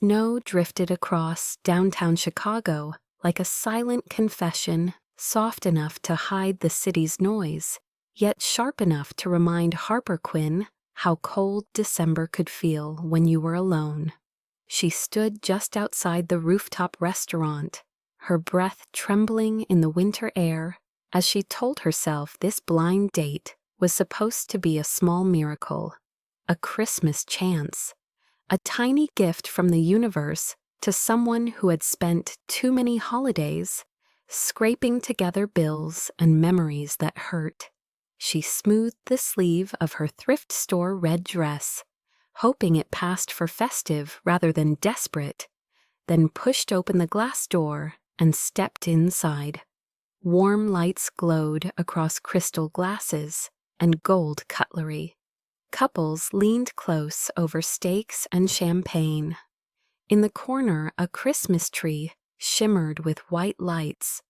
Snow drifted across downtown Chicago like a silent confession, soft enough to hide the city's noise, yet sharp enough to remind Harper Quinn how cold December could feel when you were alone. She stood just outside the rooftop restaurant, her breath trembling in the winter air, as she told herself this blind date was supposed to be a small miracle, a Christmas chance, a tiny gift from the universe to someone who had spent too many holidays scraping together bills and memories that hurt. She smoothed the sleeve of her thrift store red dress, hoping it passed for festive rather than desperate, then pushed open the glass door and stepped inside. Warm lights glowed across crystal glasses and gold cutlery. Couples leaned close over steaks and champagne. In the corner, a Christmas tree shimmered with white lights.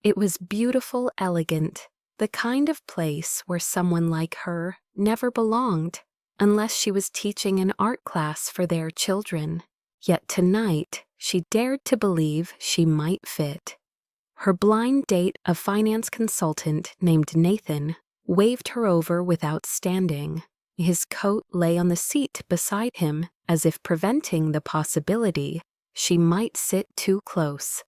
It was beautiful, elegant, the kind of place where someone like her never belonged, unless she was teaching an art class for their children. Yet tonight, she dared to believe she might fit. Her blind date, a finance consultant named Nathan, waved her over without standing. His coat lay on the seat beside him, as if preventing the possibility she might sit too close.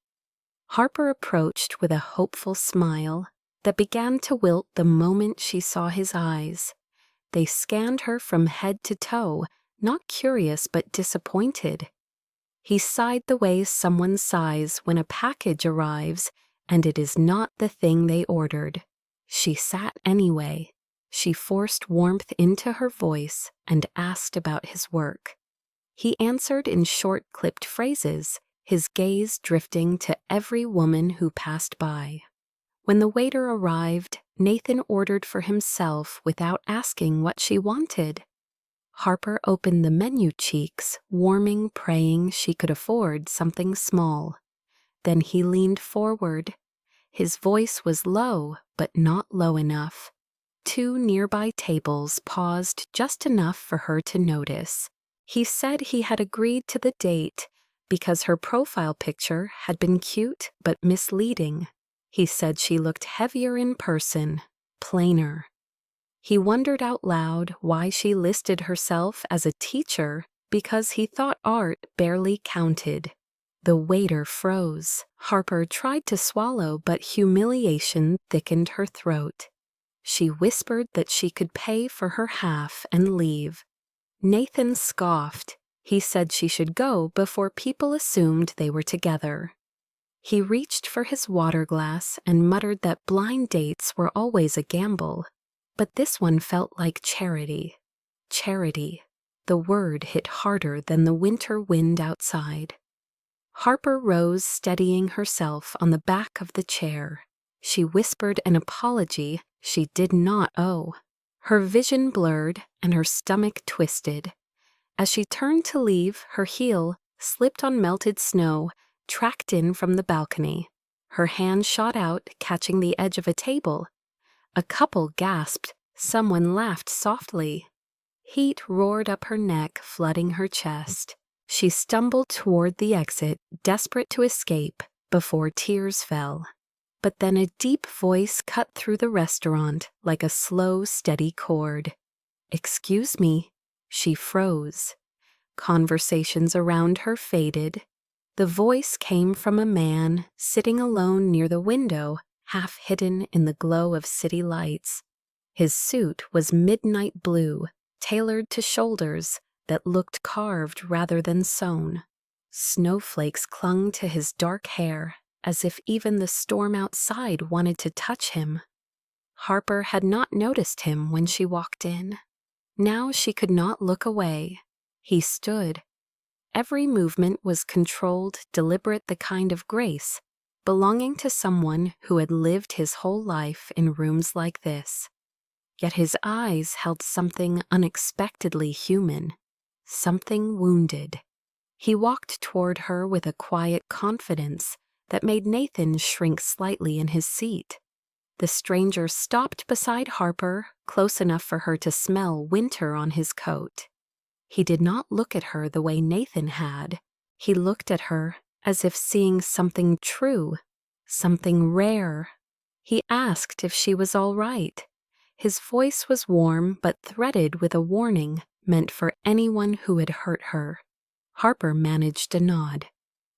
Harper approached with a hopeful smile that began to wilt the moment she saw his eyes. They scanned her from head to toe, not curious but disappointed. He sighed the way someone sighs when a package arrives and it is not the thing they ordered. She sat anyway. She forced warmth into her voice and asked about his work. He answered in short, clipped phrases, his gaze drifting to every woman who passed by. When the waiter arrived, Nathan ordered for himself without asking what she wanted. Harper opened the menu, cheeks warming, praying she could afford something small. Then he leaned forward. His voice was low, but not low enough. Two nearby tables paused just enough for her to notice. He said he had agreed to the date because her profile picture had been cute but misleading. He said she looked heavier in person, plainer. He wondered out loud why she listed herself as a teacher because he thought art barely counted. The waiter froze. Harper tried to swallow, but humiliation thickened her throat. She whispered that she could pay for her half and leave. Nathan scoffed. He said she should go before people assumed they were together. He reached for his water glass and muttered that blind dates were always a gamble. But this one felt like charity. Charity. The word hit harder than the winter wind outside. Harper rose, steadying herself on the back of the chair. She whispered an apology she did not owe. Her vision blurred and her stomach twisted. As she turned to leave, her heel slipped on melted snow, tracked in from the balcony. Her hand shot out, catching the edge of a table. A couple gasped. Someone laughed softly. Heat roared up her neck, flooding her chest. She stumbled toward the exit, desperate to escape, before tears fell. But then a deep voice cut through the restaurant like a slow, steady chord. "Excuse me." She froze. Conversations around her faded. The voice came from a man sitting alone near the window, half hidden in the glow of city lights. His suit was midnight blue, tailored to shoulders that looked carved rather than sewn. Snowflakes clung to his dark hair, as if even the storm outside wanted to touch him. Harper had not noticed him when she walked in. Now she could not look away. He stood. Every movement was controlled, deliberate, the kind of grace belonging to someone who had lived his whole life in rooms like this. Yet his eyes held something unexpectedly human, something wounded. He walked toward her with a quiet confidence that made Nathan shrink slightly in his seat. The stranger stopped beside Harper, close enough for her to smell winter on his coat. He did not look at her the way Nathan had. He looked at her as if seeing something true, something rare. He asked if she was all right. His voice was warm but threaded with a warning meant for anyone who had hurt her. Harper managed a nod.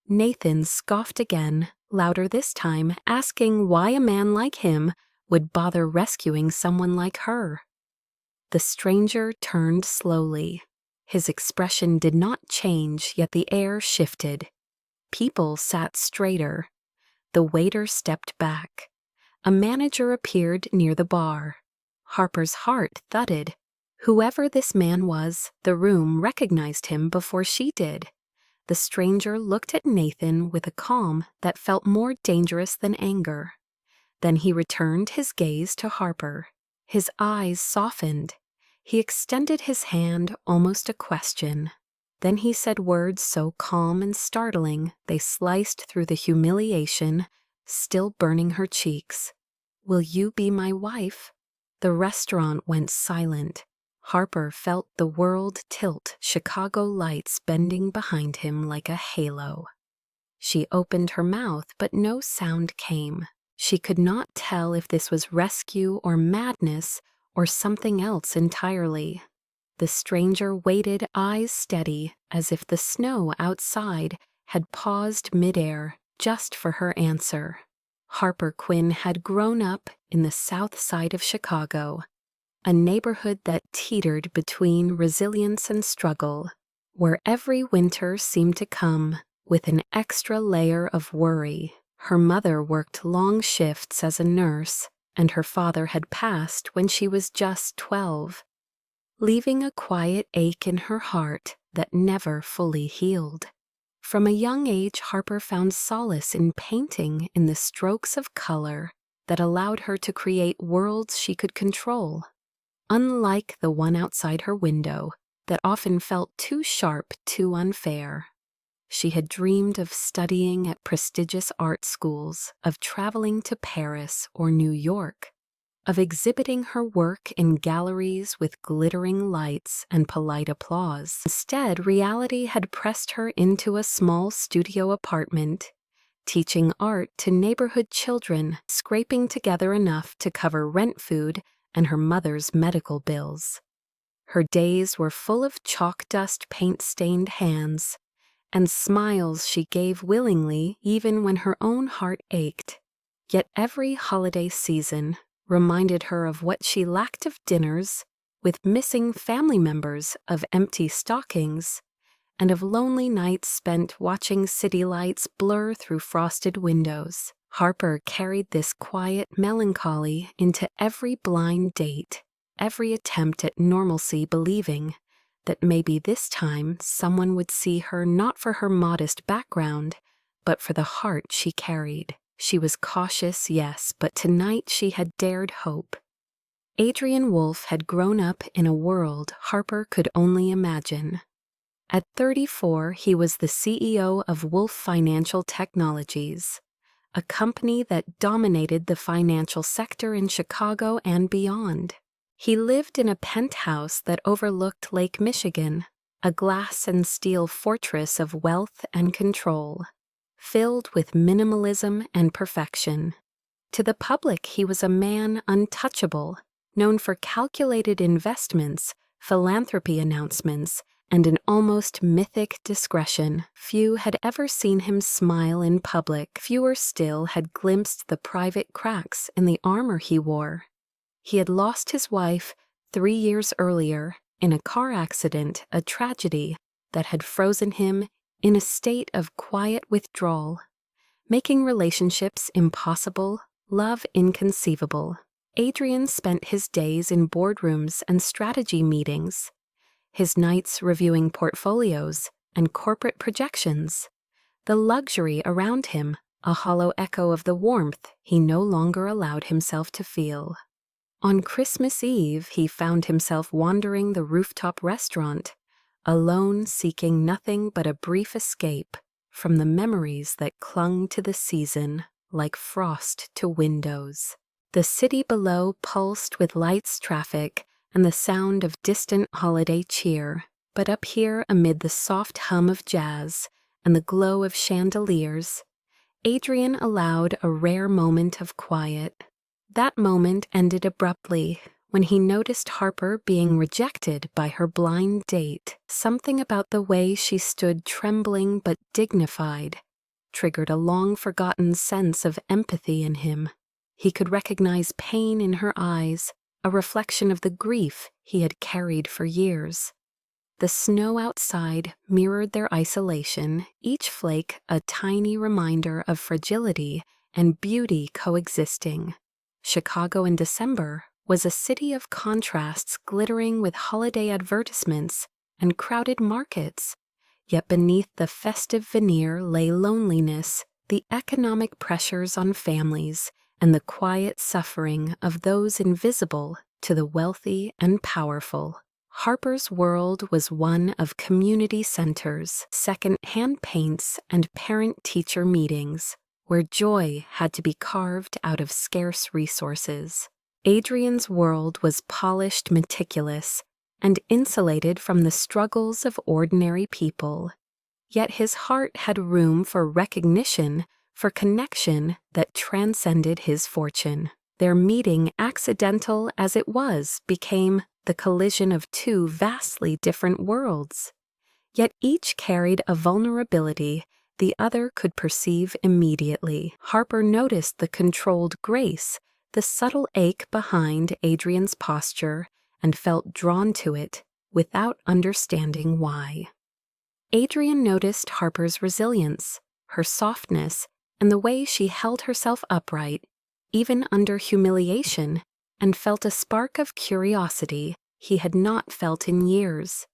Nathan scoffed again, louder this time, asking why a man like him would bother rescuing someone like her. The stranger turned slowly. His expression did not change, yet the air shifted. People sat straighter. The waiter stepped back. A manager appeared near the bar. Harper's heart thudded. Whoever this man was, the room recognized him before she did. The stranger looked at Nathan with a calm that felt more dangerous than anger. Then he returned his gaze to Harper. His eyes softened. He extended his hand, almost a question. Then he said words so calm and startling they sliced through the humiliation, still burning her cheeks. "Will you be my wife?" The restaurant went silent. Harper felt the world tilt, Chicago lights bending behind him like a halo. She opened her mouth, but no sound came. She could not tell if this was rescue or madness or something else entirely. The stranger waited, eyes steady, as if the snow outside had paused midair just for her answer. Harper Quinn had grown up in the South Side of Chicago, a neighborhood that teetered between resilience and struggle, where every winter seemed to come with an extra layer of worry. Her mother worked long shifts as a nurse, and her father had passed when she was just 12, leaving a quiet ache in her heart that never fully healed. From a young age, Harper found solace in painting in the strokes of color that allowed her to create worlds she could control. Unlike the one outside her window that often felt too sharp, too unfair. She had dreamed of studying at prestigious art schools, of traveling to Paris or New York, of exhibiting her work in galleries with glittering lights and polite applause. Instead, reality had pressed her into a small studio apartment, teaching art to neighborhood children, scraping together enough to cover rent, food, and her mother's medical bills. Her days were full of chalk dust, paint-stained hands, and smiles she gave willingly even when her own heart ached. Yet every holiday season reminded her of what she lacked, of dinners with missing family members, of empty stockings, and of lonely nights spent watching city lights blur through frosted windows. Harper carried this quiet melancholy into every blind date, every attempt at normalcy, believing that maybe this time someone would see her not for her modest background, but for the heart she carried. She was cautious, yes, but tonight she had dared hope. Adrian Wolfe had grown up in a world Harper could only imagine. At 34, he was the CEO of Wolfe Financial Technologies, a company that dominated the financial sector in Chicago and beyond. He lived in a penthouse that overlooked Lake Michigan, a glass and steel fortress of wealth and control, filled with minimalism and perfection. To the public, he was a man untouchable, known for calculated investments, philanthropy announcements, and an almost mythic discretion. Few had ever seen him smile in public. Fewer still had glimpsed the private cracks in the armor he wore. He had lost his wife 3 years earlier in a car accident, a tragedy that had frozen him in a state of quiet withdrawal, making relationships impossible, love inconceivable. Adrian spent his days in boardrooms and strategy meetings, his nights reviewing portfolios and corporate projections. The luxury around him, a hollow echo of the warmth he no longer allowed himself to feel. On Christmas Eve, he found himself wandering the rooftop restaurant, alone, seeking nothing but a brief escape from the memories that clung to the season like frost to windows. The city below pulsed with lights, traffic, and the sound of distant holiday cheer, but up here, amid the soft hum of jazz and the glow of chandeliers, Adrian allowed a rare moment of quiet. That moment ended abruptly when he noticed Harper being rejected by her blind date. Something about the way she stood trembling but dignified triggered a long-forgotten sense of empathy in him. He could recognize pain in her eyes, a reflection of the grief he had carried for years. The snow outside mirrored their isolation, each flake a tiny reminder of fragility and beauty coexisting. Chicago in December was a city of contrasts, glittering with holiday advertisements and crowded markets. Yet beneath the festive veneer lay loneliness, the economic pressures on families, and the quiet suffering of those invisible to the wealthy and powerful. Harper's world was one of community centers, second-hand paints, and parent-teacher meetings, where joy had to be carved out of scarce resources. Adrian's world was polished, meticulous, and insulated from the struggles of ordinary people. Yet his heart had room for recognition, for connection that transcended his fortune. Their meeting, accidental as it was, became the collision of two vastly different worlds. Yet each carried a vulnerability the other could perceive immediately. Harper noticed the controlled grace, the subtle ache behind Adrian's posture, and felt drawn to it without understanding why. Adrian noticed Harper's resilience, her softness, and the way she held herself upright, even under humiliation, and felt a spark of curiosity he had not felt in years.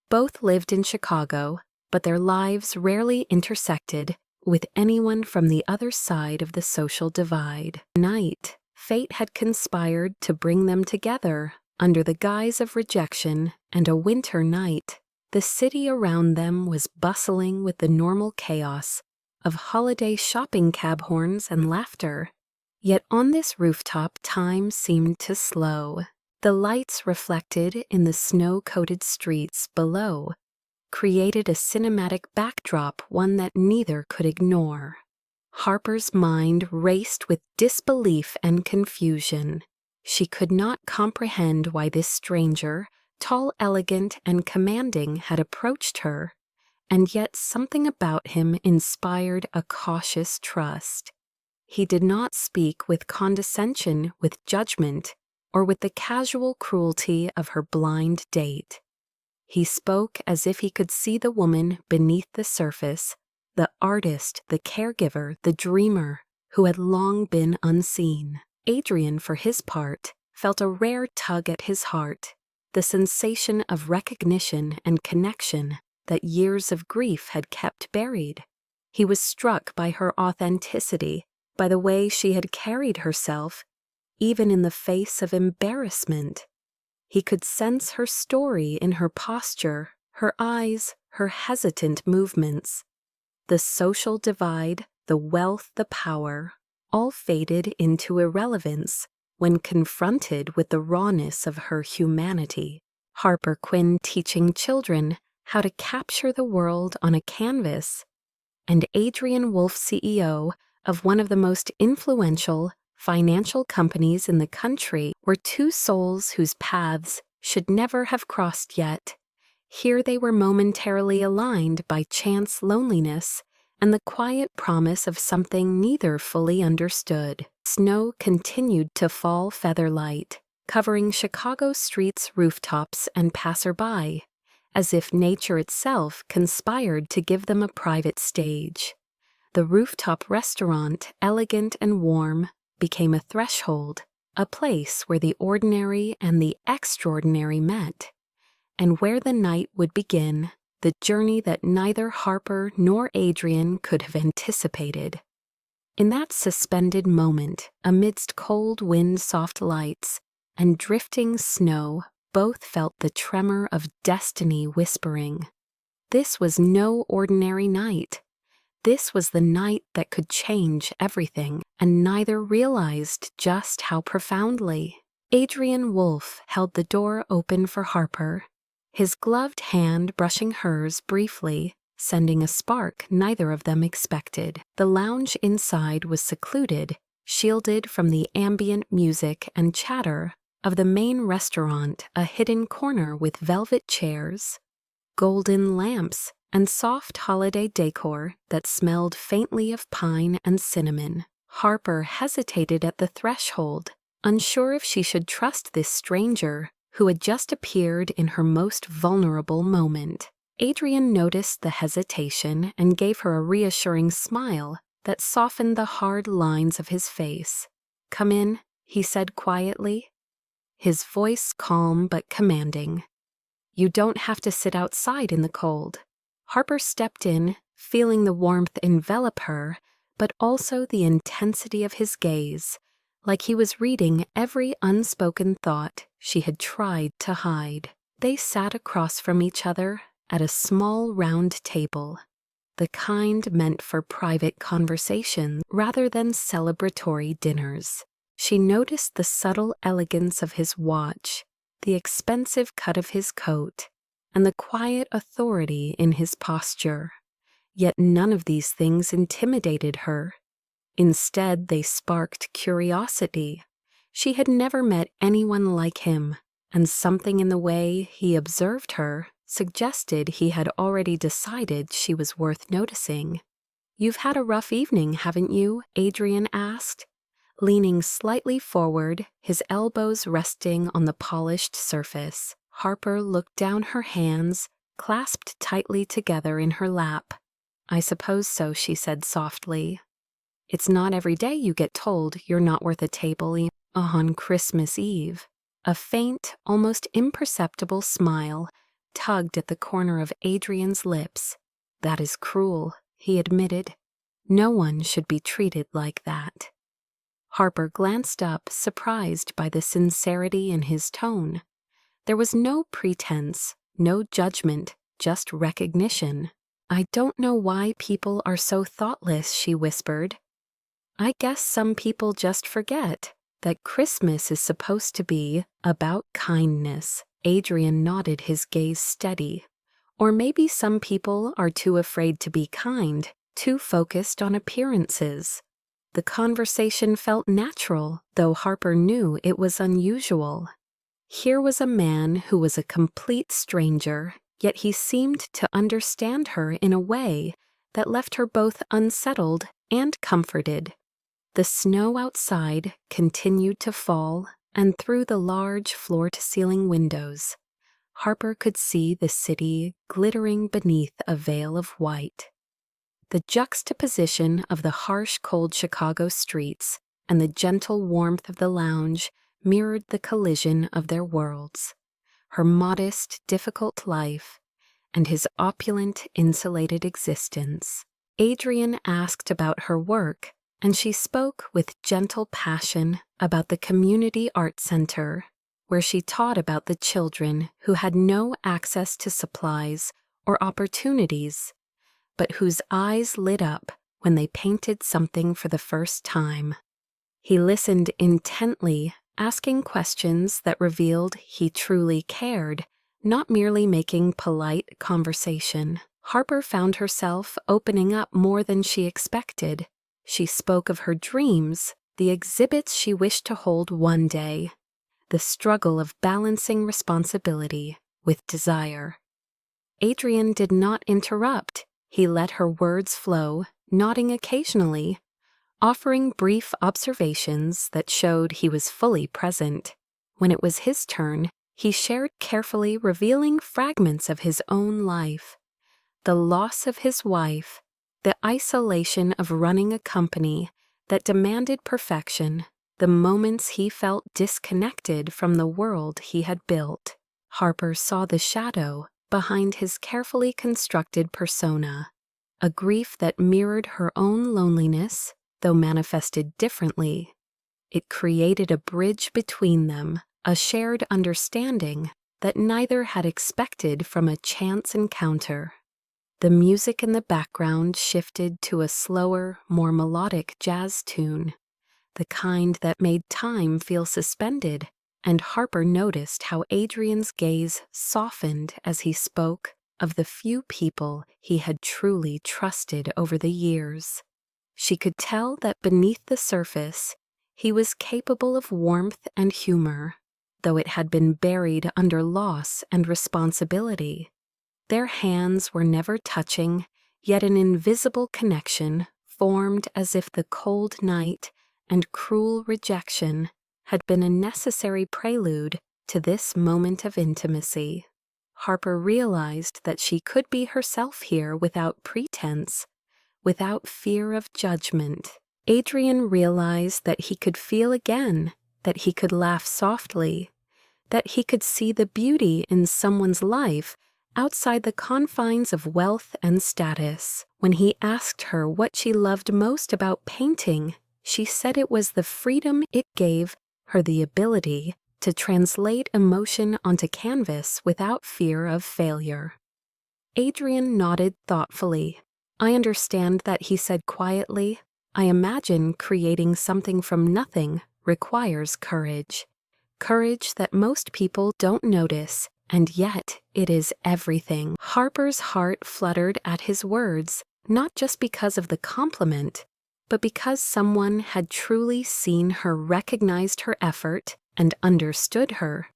Both lived in Chicago, but their lives rarely intersected with anyone from the other side of the social divide. Tonight, fate had conspired to bring them together under the guise of rejection and a winter night. The city around them was bustling with the normal chaos of holiday shopping cab horns and laughter. Yet on this rooftop time seemed to slow. The lights reflected in the snow-coated streets below created a cinematic backdrop, one that neither could ignore. Harper's mind raced with disbelief and confusion. She could not comprehend why this stranger, tall, elegant, and commanding, had approached her, and yet something about him inspired a cautious trust. He did not speak with condescension, with judgment, or with the casual cruelty of her blind date. He spoke as if he could see the woman beneath the surface, the artist, the caregiver, the dreamer, who had long been unseen. Adrian, for his part, felt a rare tug at his heart, the sensation of recognition and connection that years of grief had kept buried. He was struck by her authenticity, by the way she had carried herself, even in the face of embarrassment. He could sense her story in her posture, her eyes, her hesitant movements. The social divide, the wealth, the power, all faded into irrelevance when confronted with the rawness of her humanity. Harper Quinn teaching children how to capture the world on a canvas, and Adrian Wolfe, CEO of one of the most influential financial companies in the country, were two souls whose paths should never have crossed yet. Here they were momentarily aligned by chance loneliness and the quiet promise of something neither fully understood. Snow continued to fall feather-light, covering Chicago streets, rooftops, and passerby, as if nature itself conspired to give them a private stage. The rooftop restaurant, elegant and warm, became a threshold, a place where the ordinary and the extraordinary met, and where the night would begin, the journey that neither Harper nor Adrian could have anticipated. In that suspended moment, amidst cold wind-soft lights and drifting snow, both felt the tremor of destiny whispering. This was no ordinary night. This was the night that could change everything, and neither realized just how profoundly. Adrian Wolfe held the door open for Harper, his gloved hand brushing hers briefly, sending a spark neither of them expected. The lounge inside was secluded, shielded from the ambient music and chatter of the main restaurant, a hidden corner with velvet chairs, golden lamps, and soft holiday decor that smelled faintly of pine and cinnamon. Harper hesitated at the threshold, unsure if she should trust this stranger who had just appeared in her most vulnerable moment. Adrian noticed the hesitation and gave her a reassuring smile that softened the hard lines of his face. "Come in," he said quietly, his voice calm but commanding. "You don't have to sit outside in the cold." Harper stepped in, feeling the warmth envelop her, but also the intensity of his gaze, like he was reading every unspoken thought she had tried to hide. They sat across from each other at a small round table, the kind meant for private conversation rather than celebratory dinners. She noticed the subtle elegance of his watch, the expensive cut of his coat, and the quiet authority in his posture. Yet none of these things intimidated her. Instead, they sparked curiosity. She had never met anyone like him, and something in the way he observed her suggested he had already decided she was worth noticing. "You've had a rough evening, haven't you?" Adrian asked, leaning slightly forward, his elbows resting on the polished surface. Harper looked down her hands, clasped tightly together in her lap. "I suppose so," she said softly. "It's not every day you get told you're not worth a table on Christmas Eve." A faint, almost imperceptible smile tugged at the corner of Adrian's lips. "That is cruel," he admitted. "No one should be treated like that." Harper glanced up, surprised by the sincerity in his tone. There was no pretense, no judgment, just recognition. "I don't know why people are so thoughtless," she whispered. "I guess some people just forget that Christmas is supposed to be about kindness." Adrian nodded, his gaze steady. "Or maybe some people are too afraid to be kind, too focused on appearances." The conversation felt natural, though Harper knew it was unusual. Here was a man who was a complete stranger, yet he seemed to understand her in a way that left her both unsettled and comforted. The snow outside continued to fall, and through the large floor-to-ceiling windows, Harper could see the city glittering beneath a veil of white. The juxtaposition of the harsh, cold Chicago streets and the gentle warmth of the lounge mirrored the collision of their worlds, her modest, difficult life and his opulent, insulated existence. Adrian asked about her work, and she spoke with gentle passion about the community art center, where she taught about the children who had no access to supplies or opportunities, but whose eyes lit up when they painted something for the first time. He listened intently, asking questions that revealed he truly cared, not merely making polite conversation. Harper found herself opening up more than she expected. She spoke of her dreams, the exhibits she wished to hold one day, the struggle of balancing responsibility with desire. Adrian did not interrupt. He let her words flow, nodding occasionally, offering brief observations that showed he was fully present. When it was his turn, he shared carefully, revealing fragments of his own life. The loss of his wife, the isolation of running a company that demanded perfection, the moments he felt disconnected from the world he had built. Harper saw the shadow behind his carefully constructed persona, a grief that mirrored her own loneliness, though manifested differently. It created a bridge between them, a shared understanding that neither had expected from a chance encounter. The music in the background shifted to a slower, more melodic jazz tune, the kind that made time feel suspended, and Harper noticed how Adrian's gaze softened as he spoke, of the few people he had truly trusted over the years. She could tell that beneath the surface, he was capable of warmth and humor, though it had been buried under loss and responsibility. Their hands were never touching, yet an invisible connection formed as if the cold night and cruel rejection had been a necessary prelude to this moment of intimacy. Harper realized that she could be herself here without pretense, without fear of judgment. Adrian realized that he could feel again, that he could laugh softly, that he could see the beauty in someone's life outside the confines of wealth and status. When he asked her what she loved most about painting, she said it was the freedom it gave her, the ability to translate emotion onto canvas without fear of failure. Adrian nodded thoughtfully. "I understand that," he said quietly. "I imagine creating something from nothing requires courage. Courage that most people don't notice, and yet it is everything." Harper's heart fluttered at his words, not just because of the compliment, but because someone had truly seen her, recognized her effort, and understood her.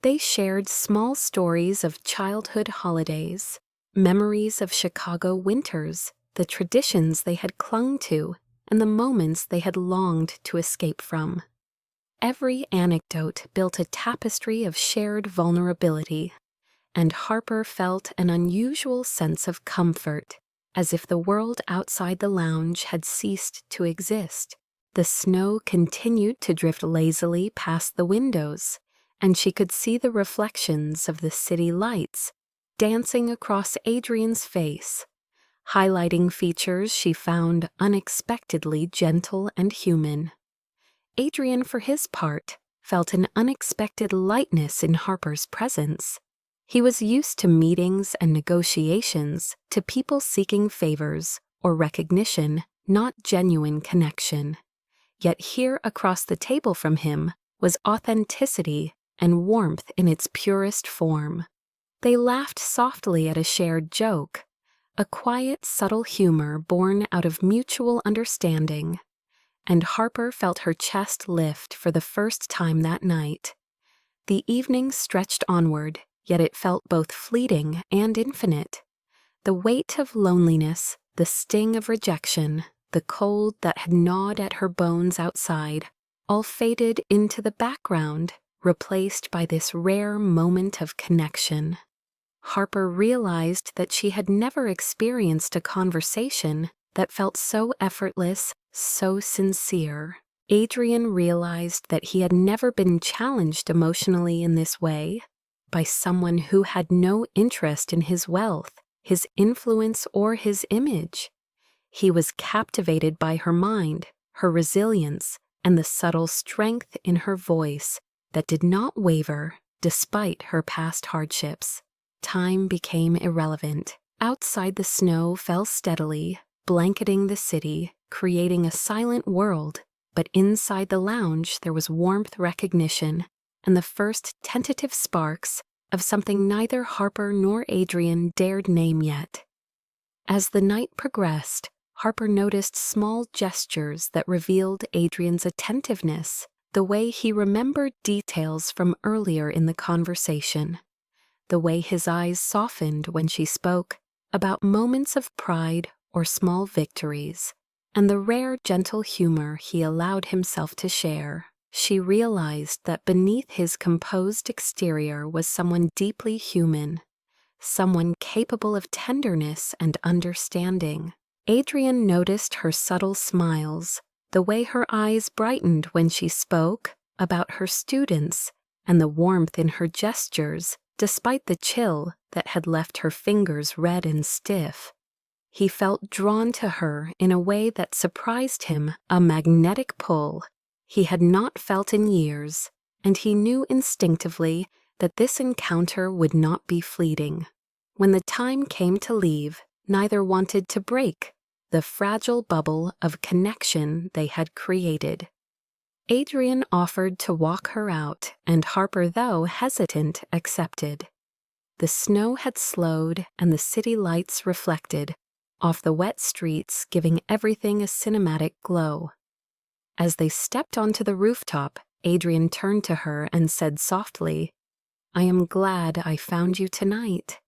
They shared small stories of childhood holidays, memories of Chicago winters, the traditions they had clung to, and the moments they had longed to escape from. Every anecdote built a tapestry of shared vulnerability, and Harper felt an unusual sense of comfort, as if the world outside the lounge had ceased to exist. The snow continued to drift lazily past the windows, and she could see the reflections of the city lights dancing across Adrian's face, highlighting features she found unexpectedly gentle and human. Adrian, for his part, felt an unexpected lightness in Harper's presence. He was used to meetings and negotiations, to people seeking favors or recognition, not genuine connection. Yet here across the table from him was authenticity and warmth in its purest form. They laughed softly at a shared joke, a quiet, subtle humor born out of mutual understanding, and Harper felt her chest lift for the first time that night. The evening stretched onward, yet it felt both fleeting and infinite. The weight of loneliness, the sting of rejection, the cold that had gnawed at her bones outside, all faded into the background, replaced by this rare moment of connection. Harper realized that she had never experienced a conversation that felt so effortless, so sincere. Adrian realized that he had never been challenged emotionally in this way, by someone who had no interest in his wealth, his influence, or his image. He was captivated by her mind, her resilience, and the subtle strength in her voice that did not waver despite her past hardships. Time became irrelevant. Outside, the snow fell steadily, blanketing the city, creating a silent world, but inside the lounge there was warmth, recognition, and the first tentative sparks of something neither Harper nor Adrian dared name yet. As the night progressed, Harper noticed small gestures that revealed Adrian's attentiveness, the way he remembered details from earlier in the conversation, the way his eyes softened when she spoke about moments of pride or small victories, and the rare gentle humor he allowed himself to share. She realized that beneath his composed exterior was someone deeply human, someone capable of tenderness and understanding. Adrian noticed her subtle smiles, the way her eyes brightened when she spoke about her students, and the warmth in her gestures, despite the chill that had left her fingers red and stiff. He felt drawn to her in a way that surprised him, a magnetic pull he had not felt in years, and he knew instinctively that this encounter would not be fleeting. When the time came to leave, neither wanted to break the fragile bubble of connection they had created. Adrian offered to walk her out, and Harper, though hesitant, accepted. The snow had slowed and the city lights reflected off the wet streets, giving everything a cinematic glow. As they stepped onto the rooftop, Adrian turned to her and said softly, "I am glad I found you tonight."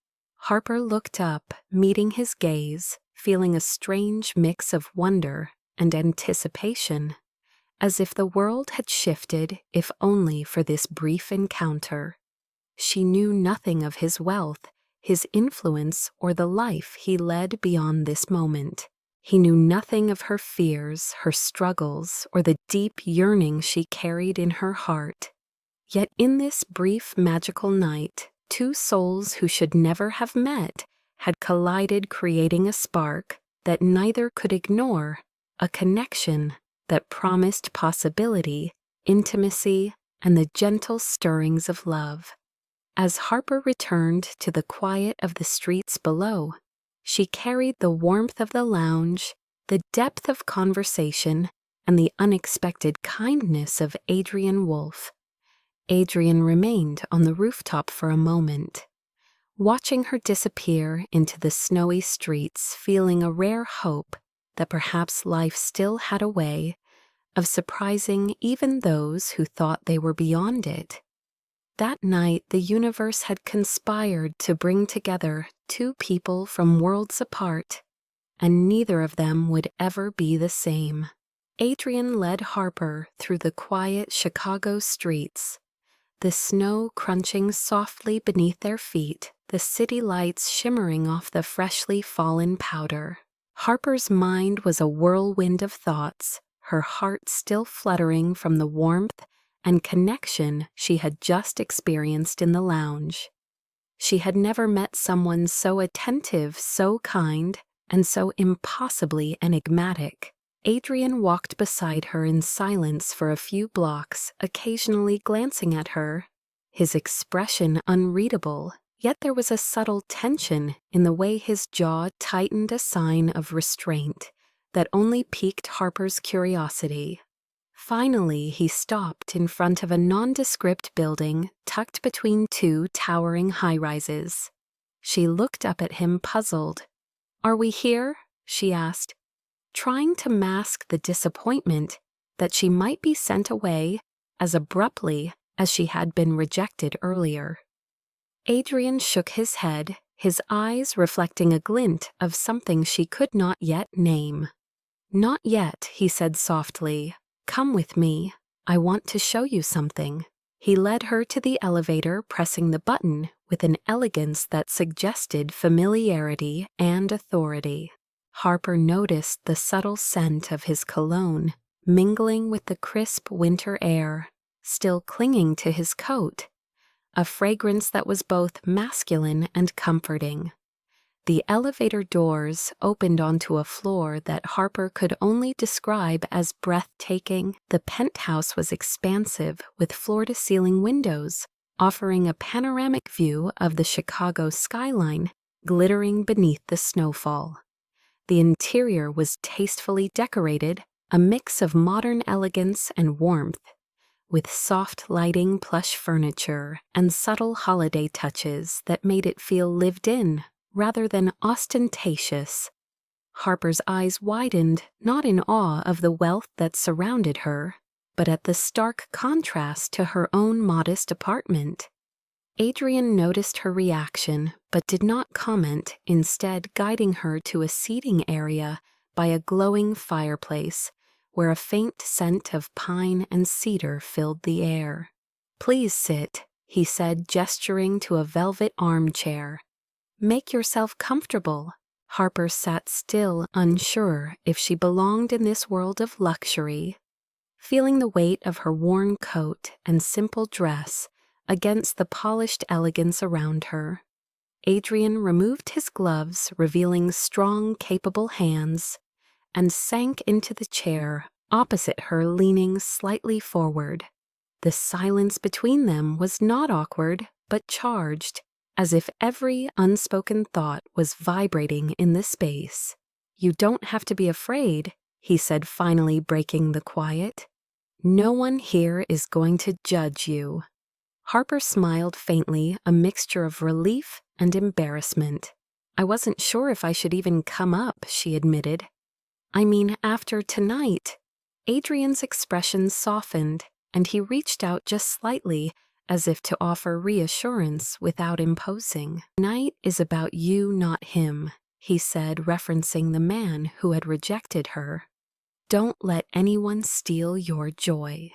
Harper looked up, meeting his gaze, feeling a strange mix of wonder and anticipation, as if the world had shifted, if only for this brief encounter. She knew nothing of his wealth, his influence, or the life he led beyond this moment. He knew nothing of her fears, her struggles, or the deep yearning she carried in her heart. Yet in this brief magical night, two souls who should never have met had collided, creating a spark that neither could ignore, a connection that promised possibility, intimacy, and the gentle stirrings of love. As Harper returned to the quiet of the streets below, she carried the warmth of the lounge, the depth of conversation, and the unexpected kindness of Adrian Wolfe. Adrian remained on the rooftop for a moment, watching her disappear into the snowy streets, feeling a rare hope that perhaps life still had a way of surprising even those who thought they were beyond it. That night, the universe had conspired to bring together two people from worlds apart, and neither of them would ever be the same. Adrian led Harper through the quiet Chicago streets, the snow crunching softly beneath their feet, the city lights shimmering off the freshly fallen powder. Harper's mind was a whirlwind of thoughts, her heart still fluttering from the warmth and connection she had just experienced in the lounge. She had never met someone so attentive, so kind, and so impossibly enigmatic. Adrian walked beside her in silence for a few blocks, occasionally glancing at her, his expression unreadable, yet there was a subtle tension in the way his jaw tightened, a sign of restraint that only piqued Harper's curiosity. Finally, he stopped in front of a nondescript building tucked between two towering high-rises. She looked up at him, puzzled. "Are we here?" she asked, trying to mask the disappointment that she might be sent away as abruptly as she had been rejected earlier. Adrian shook his head, his eyes reflecting a glint of something she could not yet name. "Not yet," he said softly. "Come with me. I want to show you something." He led her to the elevator, pressing the button with an elegance that suggested familiarity and authority. Harper noticed the subtle scent of his cologne, mingling with the crisp winter air, still clinging to his coat, a fragrance that was both masculine and comforting. The elevator doors opened onto a floor that Harper could only describe as breathtaking. The penthouse was expansive, with floor-to-ceiling windows, offering a panoramic view of the Chicago skyline glittering beneath the snowfall. The interior was tastefully decorated, a mix of modern elegance and warmth, with soft lighting, plush furniture, and subtle holiday touches that made it feel lived in rather than ostentatious. Harper's eyes widened, not in awe of the wealth that surrounded her, but at the stark contrast to her own modest apartment. Adrian noticed her reaction, but did not comment, instead guiding her to a seating area by a glowing fireplace, where a faint scent of pine and cedar filled the air. "Please sit," he said, gesturing to a velvet armchair. "Make yourself comfortable." Harper sat still, unsure if she belonged in this world of luxury, feeling the weight of her worn coat and simple dress against the polished elegance around her. Adrian removed his gloves, revealing strong, capable hands, and sank into the chair opposite her, leaning slightly forward. The silence between them was not awkward, but charged, as if every unspoken thought was vibrating in the space. "You don't have to be afraid," he said, finally breaking the quiet. "No one here is going to judge you." Harper smiled faintly, a mixture of relief and embarrassment. I wasn't sure if I should even come up, she admitted. I mean, after tonight. Adrian's expression softened, and he reached out just slightly, as if to offer reassurance without imposing. Tonight is about you, not him, he said, referencing the man who had rejected her. Don't let anyone steal your joy.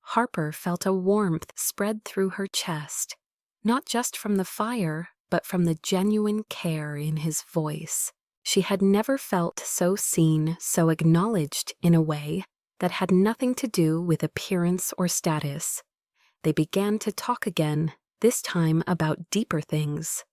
Harper felt a warmth spread through her chest, not just from the fire, but from the genuine care in his voice. She had never felt so seen, so acknowledged in a way that had nothing to do with appearance or status. They began to talk again, this time about deeper things.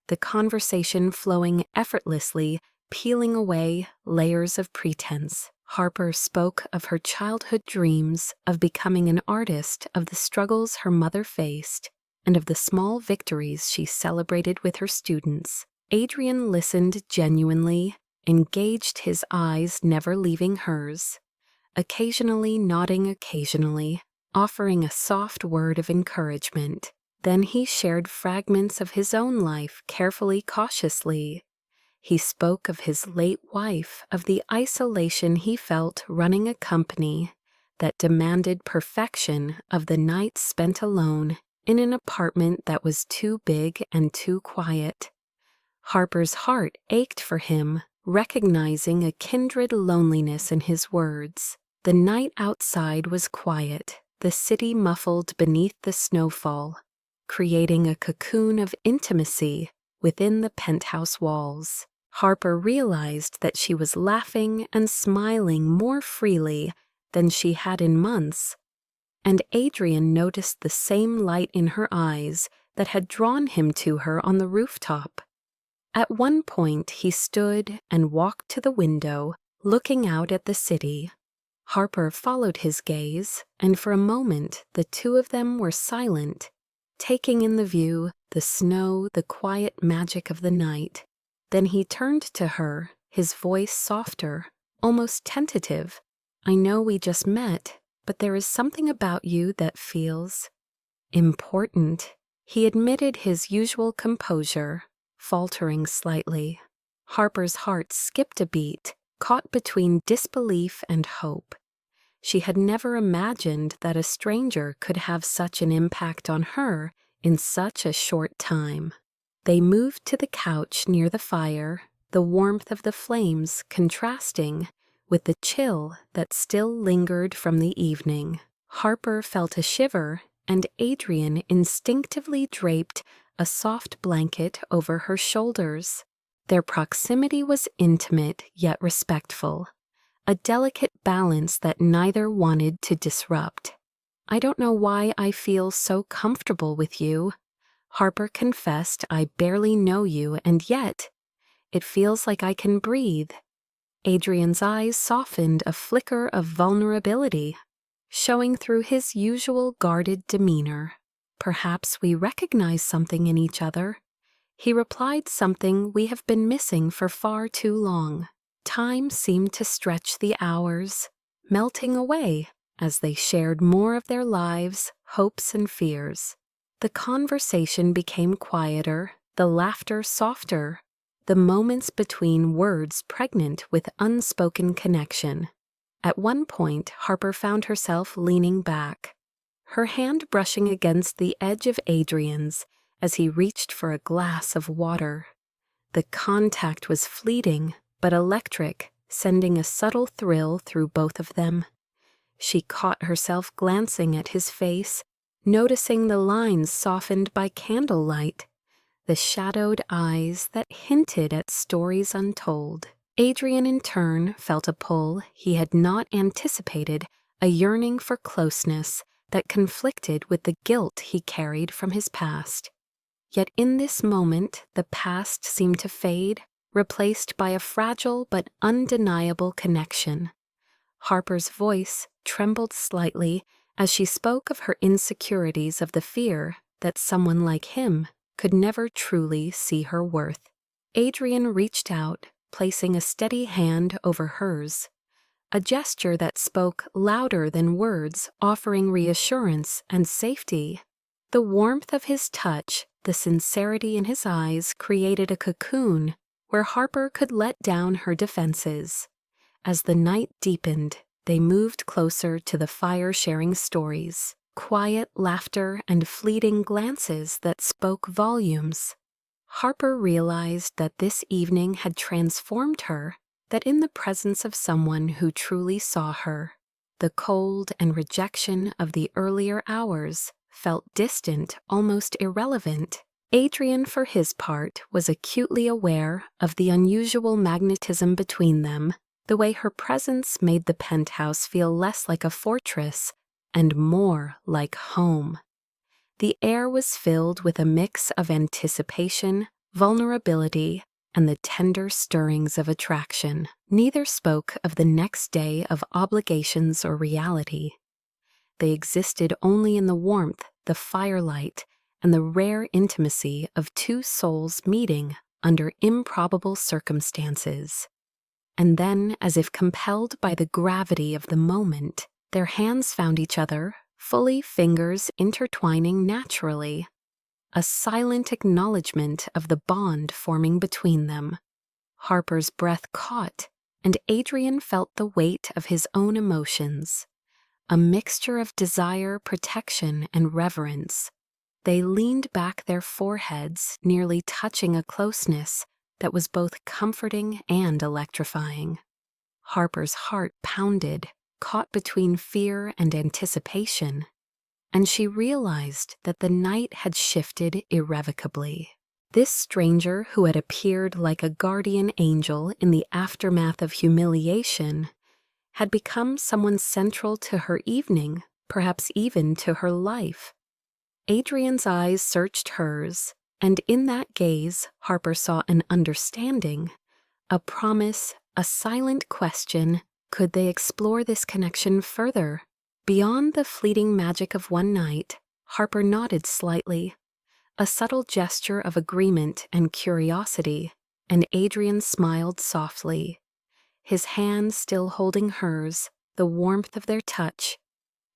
The conversation flowing effortlessly, peeling away layers of pretense. Harper spoke of her childhood dreams, of becoming an artist, of the struggles her mother faced, and of the small victories she celebrated with her students. Adrian listened genuinely, engaged, his eyes never leaving hers, occasionally nodding, occasionally offering a soft word of encouragement. Then he shared fragments of his own life, carefully, cautiously. He spoke of his late wife, of the isolation he felt running a company that demanded perfection, of the nights spent alone in an apartment that was too big and too quiet. Harper's heart ached for him, recognizing a kindred loneliness in his words. The night outside was quiet, the city muffled beneath the snowfall, creating a cocoon of intimacy within the penthouse walls. Harper realized that she was laughing and smiling more freely than she had in months, and Adrian noticed the same light in her eyes that had drawn him to her on the rooftop. At one point he stood and walked to the window, looking out at the city. Harper followed his gaze, and for a moment the two of them were silent, taking in the view, the snow, the quiet magic of the night. Then he turned to her, his voice softer, almost tentative. I know we just met, but there is something about you that feels important. He admitted his usual composure, faltering slightly. Harper's heart skipped a beat, caught between disbelief and hope. She had never imagined that a stranger could have such an impact on her in such a short time. They moved to the couch near the fire, the warmth of the flames contrasting with the chill that still lingered from the evening. Harper felt a shiver, and Adrian instinctively draped a soft blanket over her shoulders. Their proximity was intimate yet respectful, a delicate balance that neither wanted to disrupt. I don't know why I feel so comfortable with you, Harper confessed. I barely know you, and yet it feels like I can breathe. Adrian's eyes softened, a flicker of vulnerability showing through his usual guarded demeanor. Perhaps we recognize something in each other. He replied, something we have been missing for far too long. Time seemed to stretch the hours, melting away as they shared more of their lives, hopes, and fears. The conversation became quieter, the laughter softer, the moments between words pregnant with unspoken connection. At one point, Harper found herself leaning back, her hand brushing against the edge of Adrian's as he reached for a glass of water. The contact was fleeting, but electric, sending a subtle thrill through both of them. She caught herself glancing at his face, noticing the lines softened by candlelight, the shadowed eyes that hinted at stories untold. Adrian, in turn, felt a pull he had not anticipated, a yearning for closeness that conflicted with the guilt he carried from his past. Yet in this moment, the past seemed to fade, replaced by a fragile but undeniable connection. Harper's voice trembled slightly as she spoke of her insecurities, of the fear that someone like him could never truly see her worth. Adrian reached out, placing a steady hand over hers, a gesture that spoke louder than words, offering reassurance and safety. The warmth of his touch, the sincerity in his eyes created a cocoon where Harper could let down her defenses. As the night deepened, they moved closer to the fire, sharing stories, quiet laughter, and fleeting glances that spoke volumes. Harper realized that this evening had transformed her, that in the presence of someone who truly saw her, the cold and rejection of the earlier hours felt distant, almost irrelevant. Adrian, for his part, was acutely aware of the unusual magnetism between them, the way her presence made the penthouse feel less like a fortress and more like home. The air was filled with a mix of anticipation, vulnerability, and the tender stirrings of attraction. Neither spoke of the next day of obligations or reality. They existed only in the warmth, the firelight, and the rare intimacy of two souls meeting under improbable circumstances. And then, as if compelled by the gravity of the moment, their hands found each other, fully, fingers intertwining naturally, a silent acknowledgement of the bond forming between them. Harper's breath caught, and Adrian felt the weight of his own emotions, a mixture of desire, protection, and reverence. They leaned back, their foreheads nearly touching, a closeness that was both comforting and electrifying. Harper's heart pounded, caught between fear and anticipation, and she realized that the night had shifted irrevocably. This stranger, who had appeared like a guardian angel in the aftermath of humiliation, had become someone central to her evening, perhaps even to her life. Adrian's eyes searched hers, and in that gaze Harper saw an understanding, a promise, a silent question. Could they explore this connection further? Beyond the fleeting magic of one night, Harper nodded slightly, a subtle gesture of agreement and curiosity, and Adrian smiled softly, his hand still holding hers, the warmth of their touch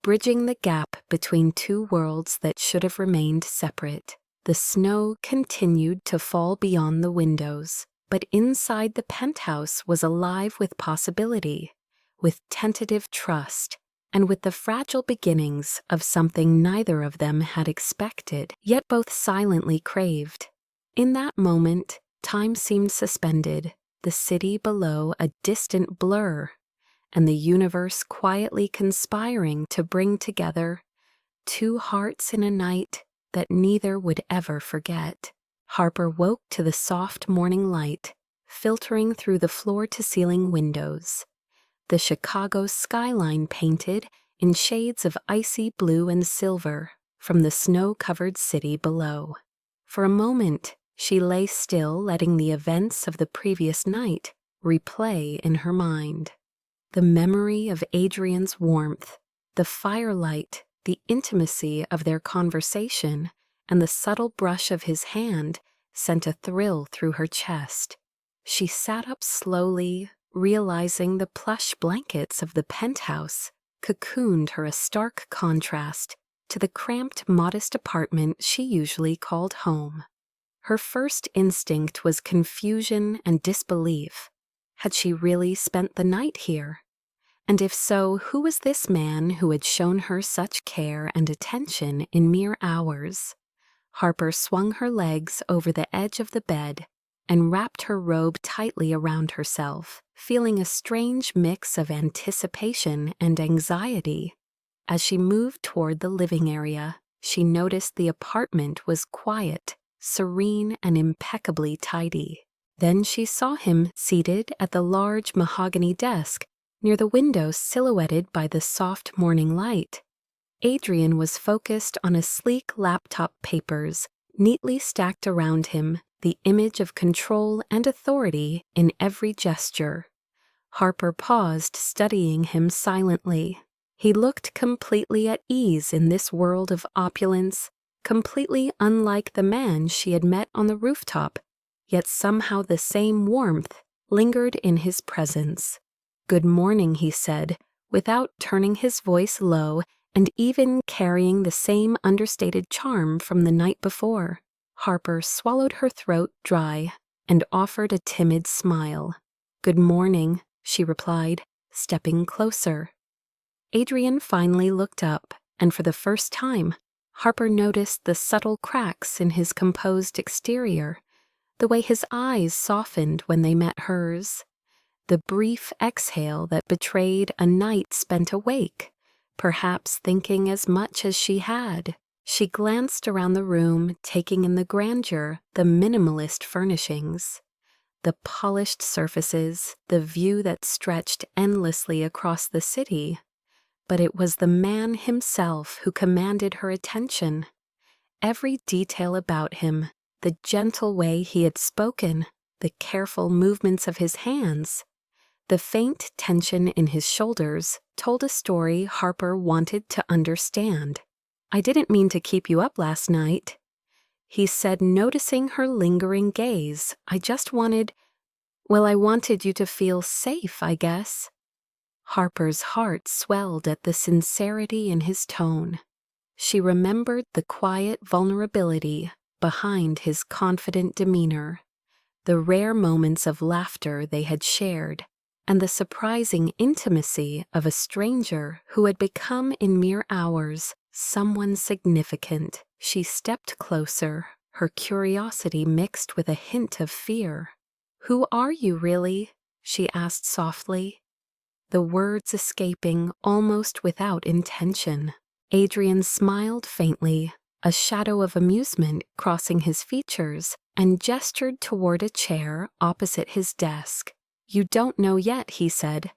bridging the gap between two worlds that should have remained separate. The snow continued to fall beyond the windows, but inside the penthouse was alive with possibility, with tentative trust, and with the fragile beginnings of something neither of them had expected, yet both silently craved. In that moment, time seemed suspended, the city below a distant blur, and the universe quietly conspiring to bring together two hearts in a night that neither would ever forget. Harper woke to the soft morning light, filtering through the floor-to-ceiling windows, the Chicago skyline painted in shades of icy blue and silver from the snow-covered city below. For a moment, she lay still, letting the events of the previous night replay in her mind. The memory of Adrian's warmth, the firelight, the intimacy of their conversation, and the subtle brush of his hand sent a thrill through her chest. She sat up slowly, realizing the plush blankets of the penthouse cocooned her, a stark contrast to the cramped, modest apartment she usually called home. Her first instinct was confusion and disbelief. Had she really spent the night here? And if so, who was this man who had shown her such care and attention in mere hours? Harper swung her legs over the edge of the bed and wrapped her robe tightly around herself, feeling a strange mix of anticipation and anxiety. As she moved toward the living area, she noticed the apartment was quiet, serene, and impeccably tidy. Then she saw him seated at the large mahogany desk near the window, silhouetted by the soft morning light. Adrian was focused on a sleek laptop, papers neatly stacked around him, the image of control and authority in every gesture. Harper paused, studying him silently. He looked completely at ease in this world of opulence, completely unlike the man she had met on the rooftop, yet somehow the same warmth lingered in his presence. "Good morning," he said, without turning his voice low and even carrying the same understated charm from the night before. Harper swallowed her throat dry and offered a timid smile. "Good morning," she replied, stepping closer. Adrian finally looked up, and for the first time, Harper noticed the subtle cracks in his composed exterior, the way his eyes softened when they met hers, the brief exhale that betrayed a night spent awake, perhaps thinking as much as she had. She glanced around the room, taking in the grandeur, the minimalist furnishings, the polished surfaces, the view that stretched endlessly across the city. But it was the man himself who commanded her attention. Every detail about him, the gentle way he had spoken, the careful movements of his hands, the faint tension in his shoulders, told a story Harper wanted to understand. "I didn't mean to keep you up last night," he said, noticing her lingering gaze. "I wanted you to feel safe, I guess." Harper's heart swelled at the sincerity in his tone. She remembered the quiet vulnerability behind his confident demeanor, the rare moments of laughter they had shared, and the surprising intimacy of a stranger who had become in mere hours someone significant. She stepped closer, her curiosity mixed with a hint of fear. "Who are you, really?" she asked softly, the words escaping almost without intention. Adrian smiled faintly, a shadow of amusement crossing his features, and gestured toward a chair opposite his desk. "You don't know yet," he said,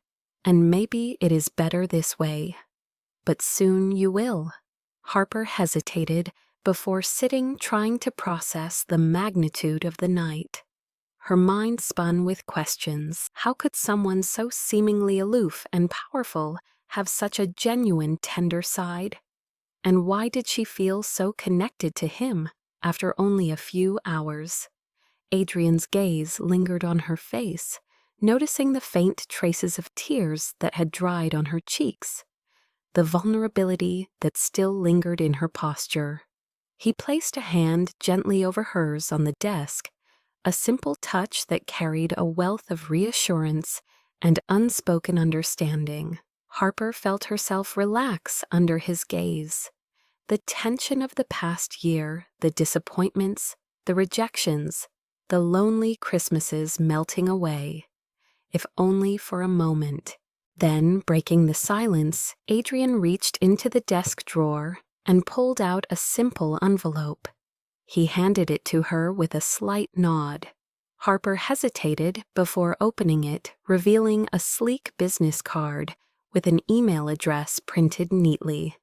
"and maybe it is better this way. But soon you will." Harper hesitated before sitting, trying to process the magnitude of the night. Her mind spun with questions. How could someone so seemingly aloof and powerful have such a genuine tender side? And why did she feel so connected to him after only a few hours? Adrian's gaze lingered on her face, noticing the faint traces of tears that had dried on her cheeks, the vulnerability that still lingered in her posture. He placed a hand gently over hers on the desk, a simple touch that carried a wealth of reassurance and unspoken understanding. Harper felt herself relax under his gaze. The tension of the past year, the disappointments, the rejections, the lonely Christmases melting away, if only for a moment. Then, breaking the silence, Adrian reached into the desk drawer and pulled out a simple envelope. He handed it to her with a slight nod. Harper hesitated before opening it, revealing a sleek business card with an email address printed neatly.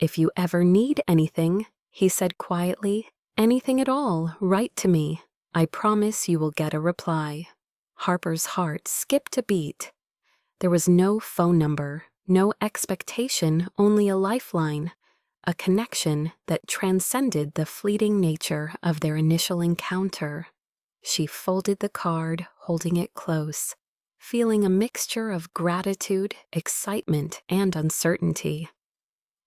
"If you ever need anything," he said quietly, "anything at all, write to me. I promise you will get a reply." Harper's heart skipped a beat. There was no phone number, no expectation, only a lifeline, a connection that transcended the fleeting nature of their initial encounter. She folded the card, holding it close, feeling a mixture of gratitude, excitement, and uncertainty.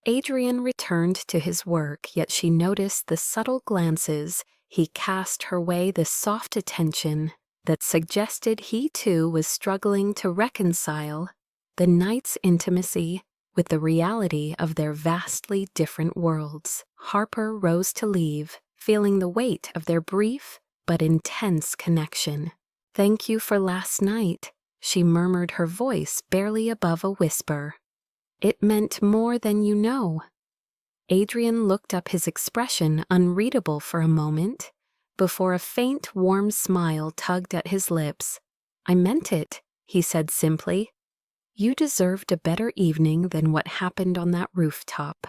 Adrian returned to his work, yet she noticed the subtle glances he cast her way, the soft attention that suggested he too was struggling to reconcile the night's intimacy with the reality of their vastly different worlds. Harper rose to leave, feeling the weight of their brief but intense connection. "Thank you for last night," she murmured, her voice barely above a whisper. "It meant more than you know." Adrian looked up, his expression unreadable for a moment, before a faint, warm smile tugged at his lips. "I meant it," he said simply. "You deserved a better evening than what happened on that rooftop.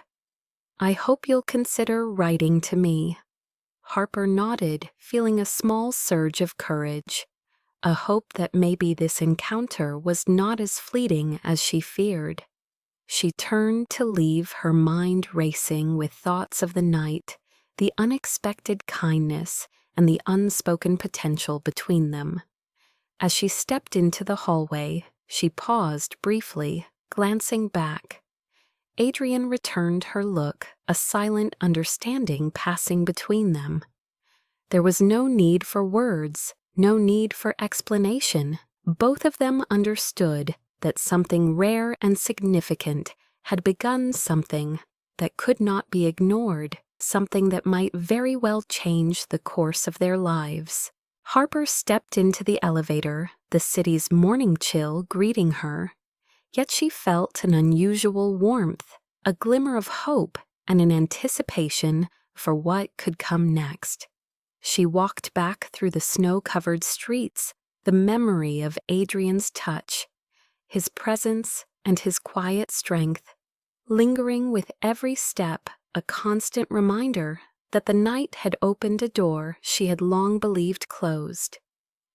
I hope you'll consider writing to me." Harper nodded, feeling a small surge of courage, a hope that maybe this encounter was not as fleeting as she feared. She turned to leave, her mind racing with thoughts of the night, the unexpected kindness, and the unspoken potential between them. As she stepped into the hallway, she paused briefly, glancing back. Adrian returned her look, a silent understanding passing between them. There was no need for words, no need for explanation. Both of them understood that something rare and significant had begun, something that could not be ignored, something that might very well change the course of their lives. Harper stepped into the elevator, the city's morning chill greeting her. Yet she felt an unusual warmth, a glimmer of hope, and an anticipation for what could come next. She walked back through the snow-covered streets, the memory of Adrian's touch, his presence and his quiet strength, lingering with every step, a constant reminder that the night had opened a door she had long believed closed.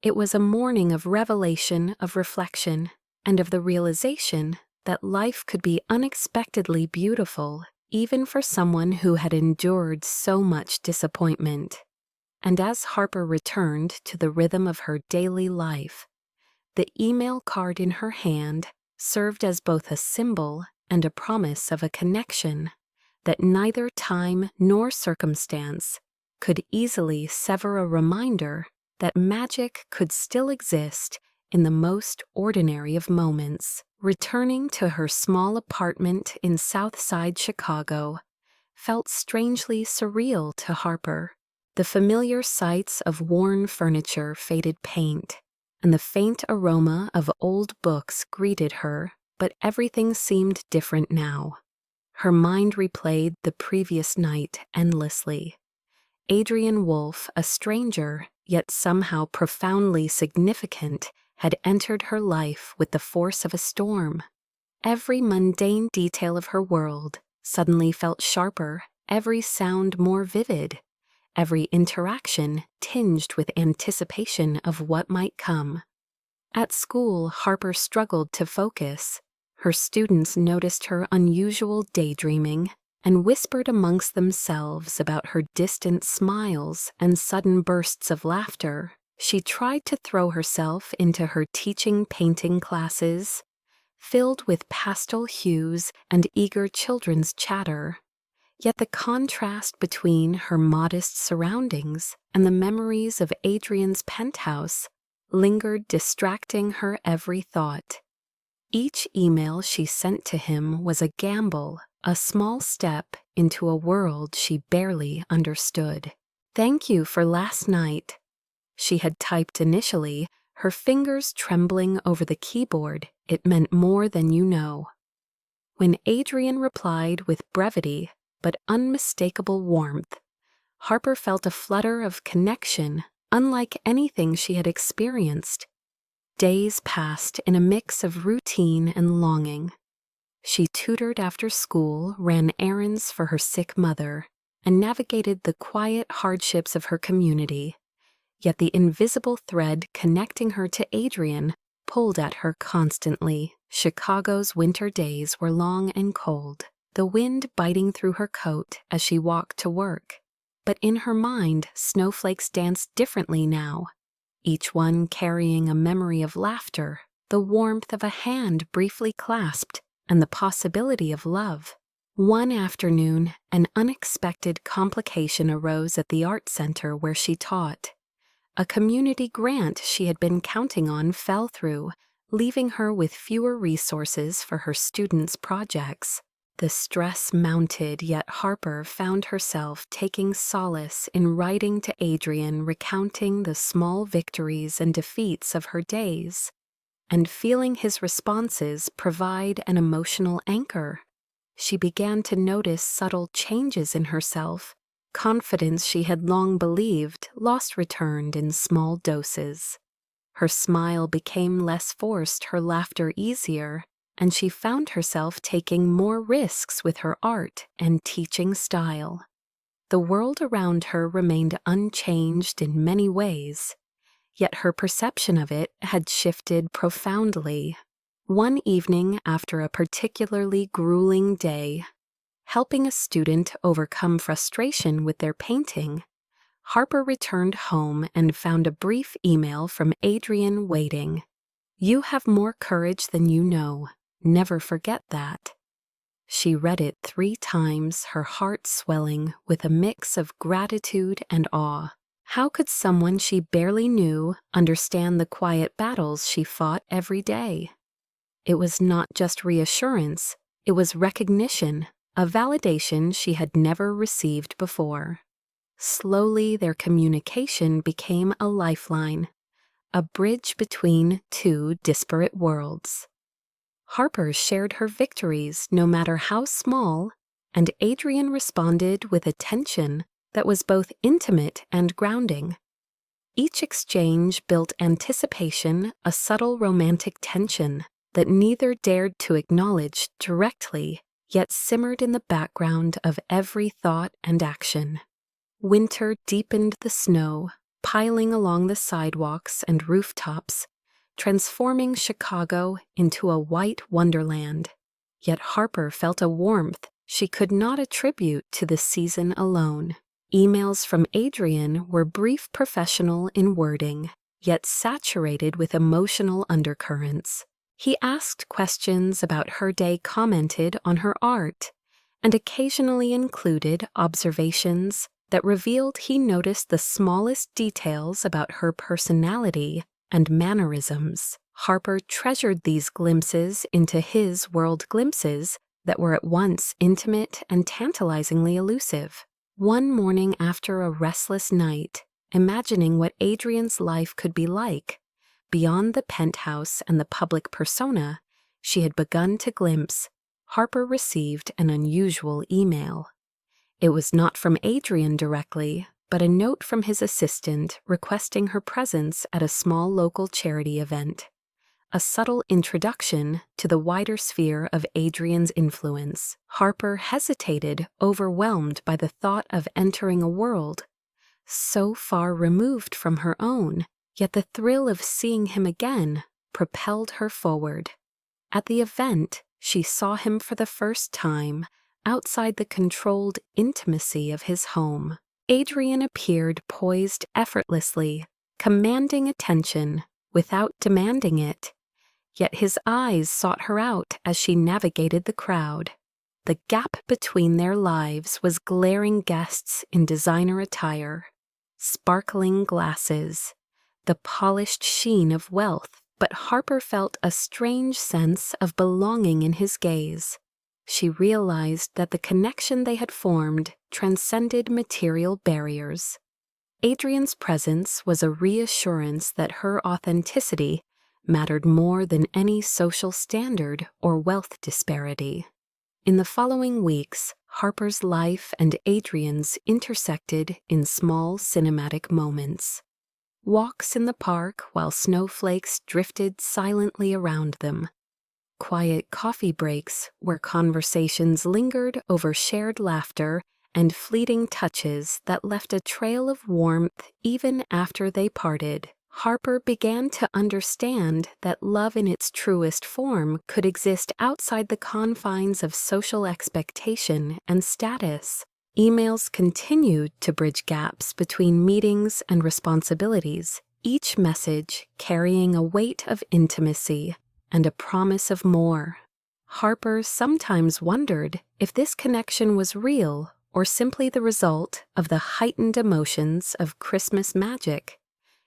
It was a morning of revelation, of reflection, and of the realization that life could be unexpectedly beautiful, even for someone who had endured so much disappointment. And as Harper returned to the rhythm of her daily life, the email card in her hand served as both a symbol and a promise of a connection that neither time nor circumstance could easily sever, a reminder that magic could still exist in the most ordinary of moments. Returning to her small apartment in Southside Chicago felt strangely surreal to Harper. The familiar sights of worn furniture, faded paint, and the faint aroma of old books greeted her, but everything seemed different now. Her mind replayed the previous night endlessly. Adrian Wolfe, a stranger, yet somehow profoundly significant, had entered her life with the force of a storm. Every mundane detail of her world suddenly felt sharper, every sound more vivid, every interaction tinged with anticipation of what might come. At school, Harper struggled to focus. Her students noticed her unusual daydreaming and whispered amongst themselves about her distant smiles and sudden bursts of laughter. She tried to throw herself into her teaching painting classes, filled with pastel hues and eager children's chatter. Yet the contrast between her modest surroundings and the memories of Adrian's penthouse lingered, distracting her every thought. Each email she sent to him was a gamble, a small step into a world she barely understood. "Thank you for last night," she had typed initially, her fingers trembling over the keyboard. "It meant more than you know." When Adrian replied with brevity but unmistakable warmth, Harper felt a flutter of connection unlike anything she had experienced. Days passed in a mix of routine and longing. She tutored after school, ran errands for her sick mother, and navigated the quiet hardships of her community. Yet the invisible thread connecting her to Adrian pulled at her constantly. Chicago's winter days were long and cold, the wind biting through her coat as she walked to work. But in her mind, snowflakes danced differently now, each one carrying a memory of laughter, the warmth of a hand briefly clasped, and the possibility of love. One afternoon, an unexpected complication arose at the art center where she taught. A community grant she had been counting on fell through, leaving her with fewer resources for her students' projects. The stress mounted, yet Harper found herself taking solace in writing to Adrian, recounting the small victories and defeats of her days, and feeling his responses provide an emotional anchor. She began to notice subtle changes in herself. Confidence she had long believed lost returned in small doses. Her smile became less forced, her laughter easier, and she found herself taking more risks with her art and teaching style. The world around her remained unchanged in many ways, yet her perception of it had shifted profoundly. One evening after a particularly grueling day, helping a student overcome frustration with their painting, Harper returned home and found a brief email from Adrian waiting. "You have more courage than you know. Never forget that." She read it 3 times, her heart swelling with a mix of gratitude and awe. How could someone she barely knew understand the quiet battles she fought every day? It was not just reassurance, it was recognition, a validation she had never received before. Slowly, their communication became a lifeline, a bridge between 2 disparate worlds. Harper shared her victories, no matter how small, and Adrian responded with attention that was both intimate and grounding. Each exchange built anticipation, a subtle romantic tension that neither dared to acknowledge directly, yet simmered in the background of every thought and action. Winter deepened the snow, piling along the sidewalks and rooftops, transforming Chicago into a white wonderland. Yet Harper felt a warmth she could not attribute to the season alone. Emails from Adrian were brief, professional in wording, yet saturated with emotional undercurrents. He asked questions about her day, commented on her art, and occasionally included observations that revealed he noticed the smallest details about her personality and mannerisms. Harper treasured these glimpses into his world, glimpses that were at once intimate and tantalizingly elusive. One morning after a restless night, imagining what Adrian's life could be like, beyond the penthouse and the public persona she had begun to glimpse, Harper received an unusual email. It was not from Adrian directly, but a note from his assistant requesting her presence at a small local charity event. A subtle introduction to the wider sphere of Adrian's influence. Harper hesitated, overwhelmed by the thought of entering a world so far removed from her own, yet the thrill of seeing him again propelled her forward. At the event, she saw him for the first time outside the controlled intimacy of his home. Adrian appeared poised effortlessly, commanding attention without demanding it. Yet his eyes sought her out as she navigated the crowd. The gap between their lives was glaring: guests in designer attire, sparkling glasses, the polished sheen of wealth, but Harper felt a strange sense of belonging in his gaze. She realized that the connection they had formed transcended material barriers. Adrian's presence was a reassurance that her authenticity mattered more than any social standard or wealth disparity. In the following weeks, Harper's life and Adrian's intersected in small cinematic moments. Walks in the park while snowflakes drifted silently around them. Quiet coffee breaks where conversations lingered over shared laughter and fleeting touches that left a trail of warmth even after they parted. Harper began to understand that love in its truest form could exist outside the confines of social expectation and status. Emails continued to bridge gaps between meetings and responsibilities, each message carrying a weight of intimacy and a promise of more. Harper sometimes wondered if this connection was real or simply the result of the heightened emotions of Christmas magic.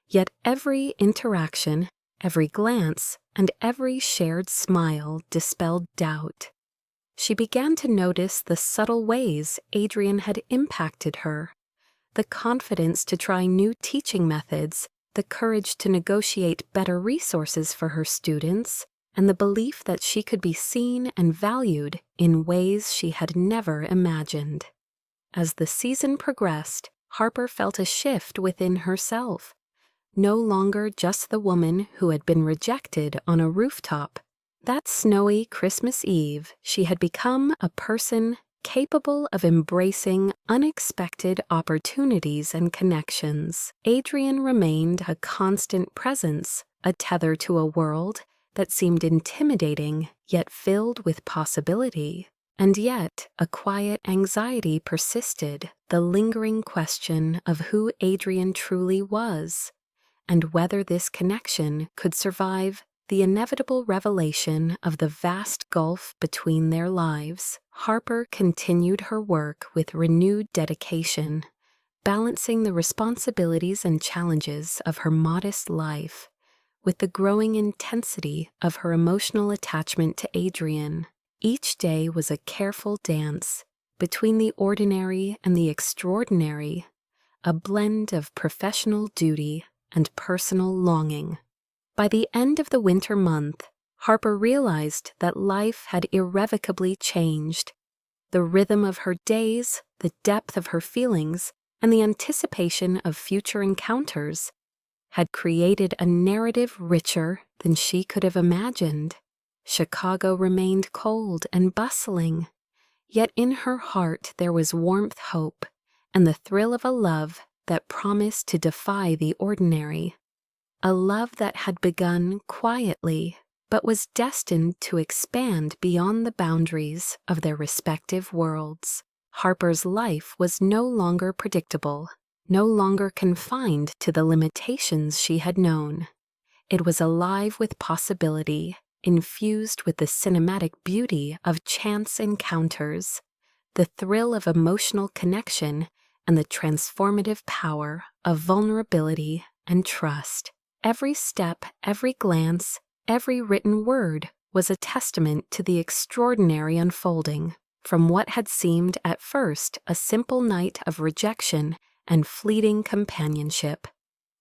Yet every interaction, every glance, and every shared smile dispelled doubt. She began to notice the subtle ways Adrian had impacted her, the confidence to try new teaching methods, the courage to negotiate better resources for her students, and the belief that she could be seen and valued in ways she had never imagined. As the season progressed, Harper felt a shift within herself. No longer just the woman who had been rejected on a rooftop. That snowy Christmas Eve, she had become a person capable of embracing unexpected opportunities and connections. Adrian remained a constant presence, a tether to a world that seemed intimidating yet filled with possibility. And yet, a quiet anxiety persisted, the lingering question of who Adrian truly was, and whether this connection could survive the inevitable revelation of the vast gulf between their lives, Harper continued her work with renewed dedication, balancing the responsibilities and challenges of her modest life with the growing intensity of her emotional attachment to Adrian. Each day was a careful dance between the ordinary and the extraordinary, a blend of professional duty and personal longing. By the end of the winter month, Harper realized that life had irrevocably changed. The rhythm of her days, the depth of her feelings, and the anticipation of future encounters had created a narrative richer than she could have imagined. Chicago remained cold and bustling, yet in her heart there was warmth, hope, and the thrill of a love that promised to defy the ordinary. A love that had begun quietly, but was destined to expand beyond the boundaries of their respective worlds. Harper's life was no longer predictable, no longer confined to the limitations she had known. It was alive with possibility, infused with the cinematic beauty of chance encounters, the thrill of emotional connection, and the transformative power of vulnerability and trust. Every step, every glance, every written word was a testament to the extraordinary unfolding, from what had seemed at first a simple night of rejection and fleeting companionship.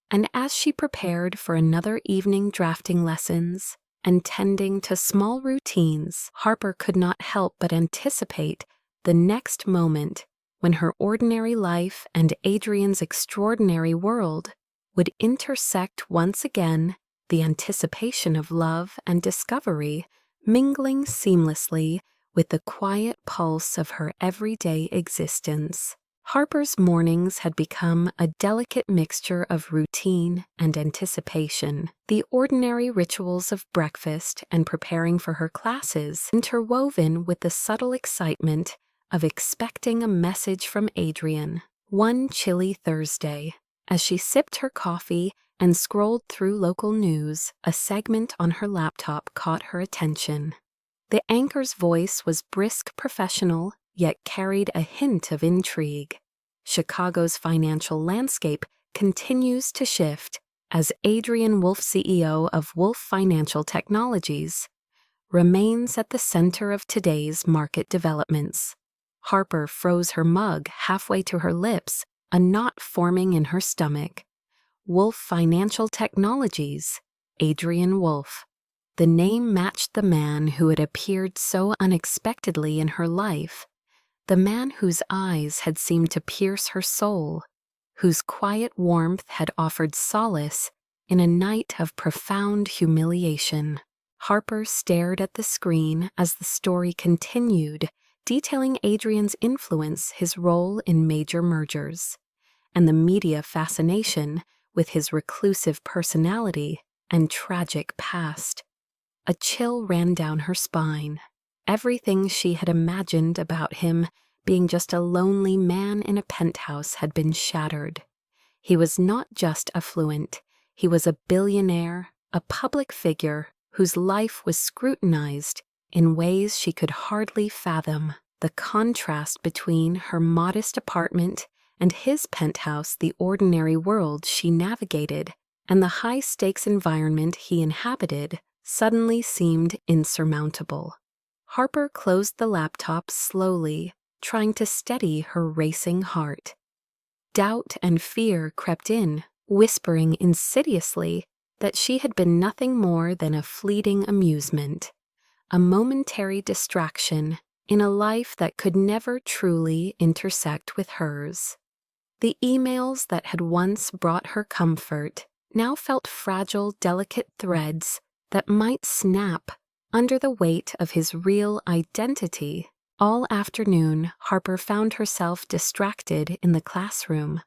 And as she prepared for another evening drafting lessons and tending to small routines, Harper could not help but anticipate the next moment when her ordinary life and Adrian's extraordinary world would intersect once again, the anticipation of love and discovery mingling seamlessly with the quiet pulse of her everyday existence. Harper's mornings had become a delicate mixture of routine and anticipation. The ordinary rituals of breakfast and preparing for her classes interwoven with the subtle excitement of expecting a message from Adrian. One chilly Thursday, as she sipped her coffee and scrolled through local news, a segment on her laptop caught her attention. The anchor's voice was brisk, professional, yet carried a hint of intrigue. Chicago's financial landscape continues to shift as Adrian Wolf, CEO of Wolf Financial Technologies, remains at the center of today's market developments. Harper froze her mug halfway to her lips, a knot forming in her stomach. Wolf Financial Technologies, Adrian Wolf. The name matched the man who had appeared so unexpectedly in her life, the man whose eyes had seemed to pierce her soul, whose quiet warmth had offered solace in a night of profound humiliation. Harper stared at the screen as the story continued, detailing Adrian's influence, his role in major mergers, and the media fascination with his reclusive personality and tragic past. A chill ran down her spine. Everything she had imagined about him being just a lonely man in a penthouse had been shattered. He was not just affluent, he was a billionaire, a public figure whose life was scrutinized in ways she could hardly fathom. The contrast between her modest apartment and his penthouse, the ordinary world she navigated, and the high-stakes environment he inhabited, suddenly seemed insurmountable. Harper closed the laptop slowly, trying to steady her racing heart. Doubt and fear crept in, whispering insidiously that she had been nothing more than a fleeting amusement, a momentary distraction in a life that could never truly intersect with hers. The emails that had once brought her comfort now felt fragile, delicate threads that might snap under the weight of his real identity. All afternoon, Harper found herself distracted in the classroom,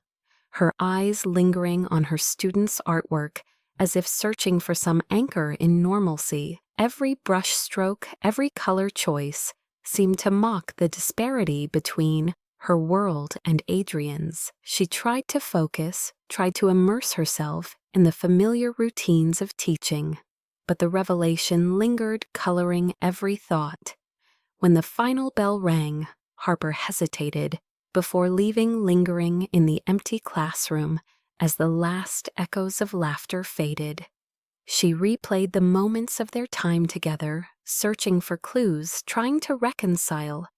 her eyes lingering on her students' artwork as if searching for some anchor in normalcy. Every brush stroke, every color choice seemed to mock the disparity between her world and Adrian's. She tried to focus, tried to immerse herself in the familiar routines of teaching, but the revelation lingered, coloring every thought. When the final bell rang, Harper hesitated before leaving, lingering in the empty classroom as the last echoes of laughter faded. She replayed the moments of their time together, searching for clues, trying to reconcile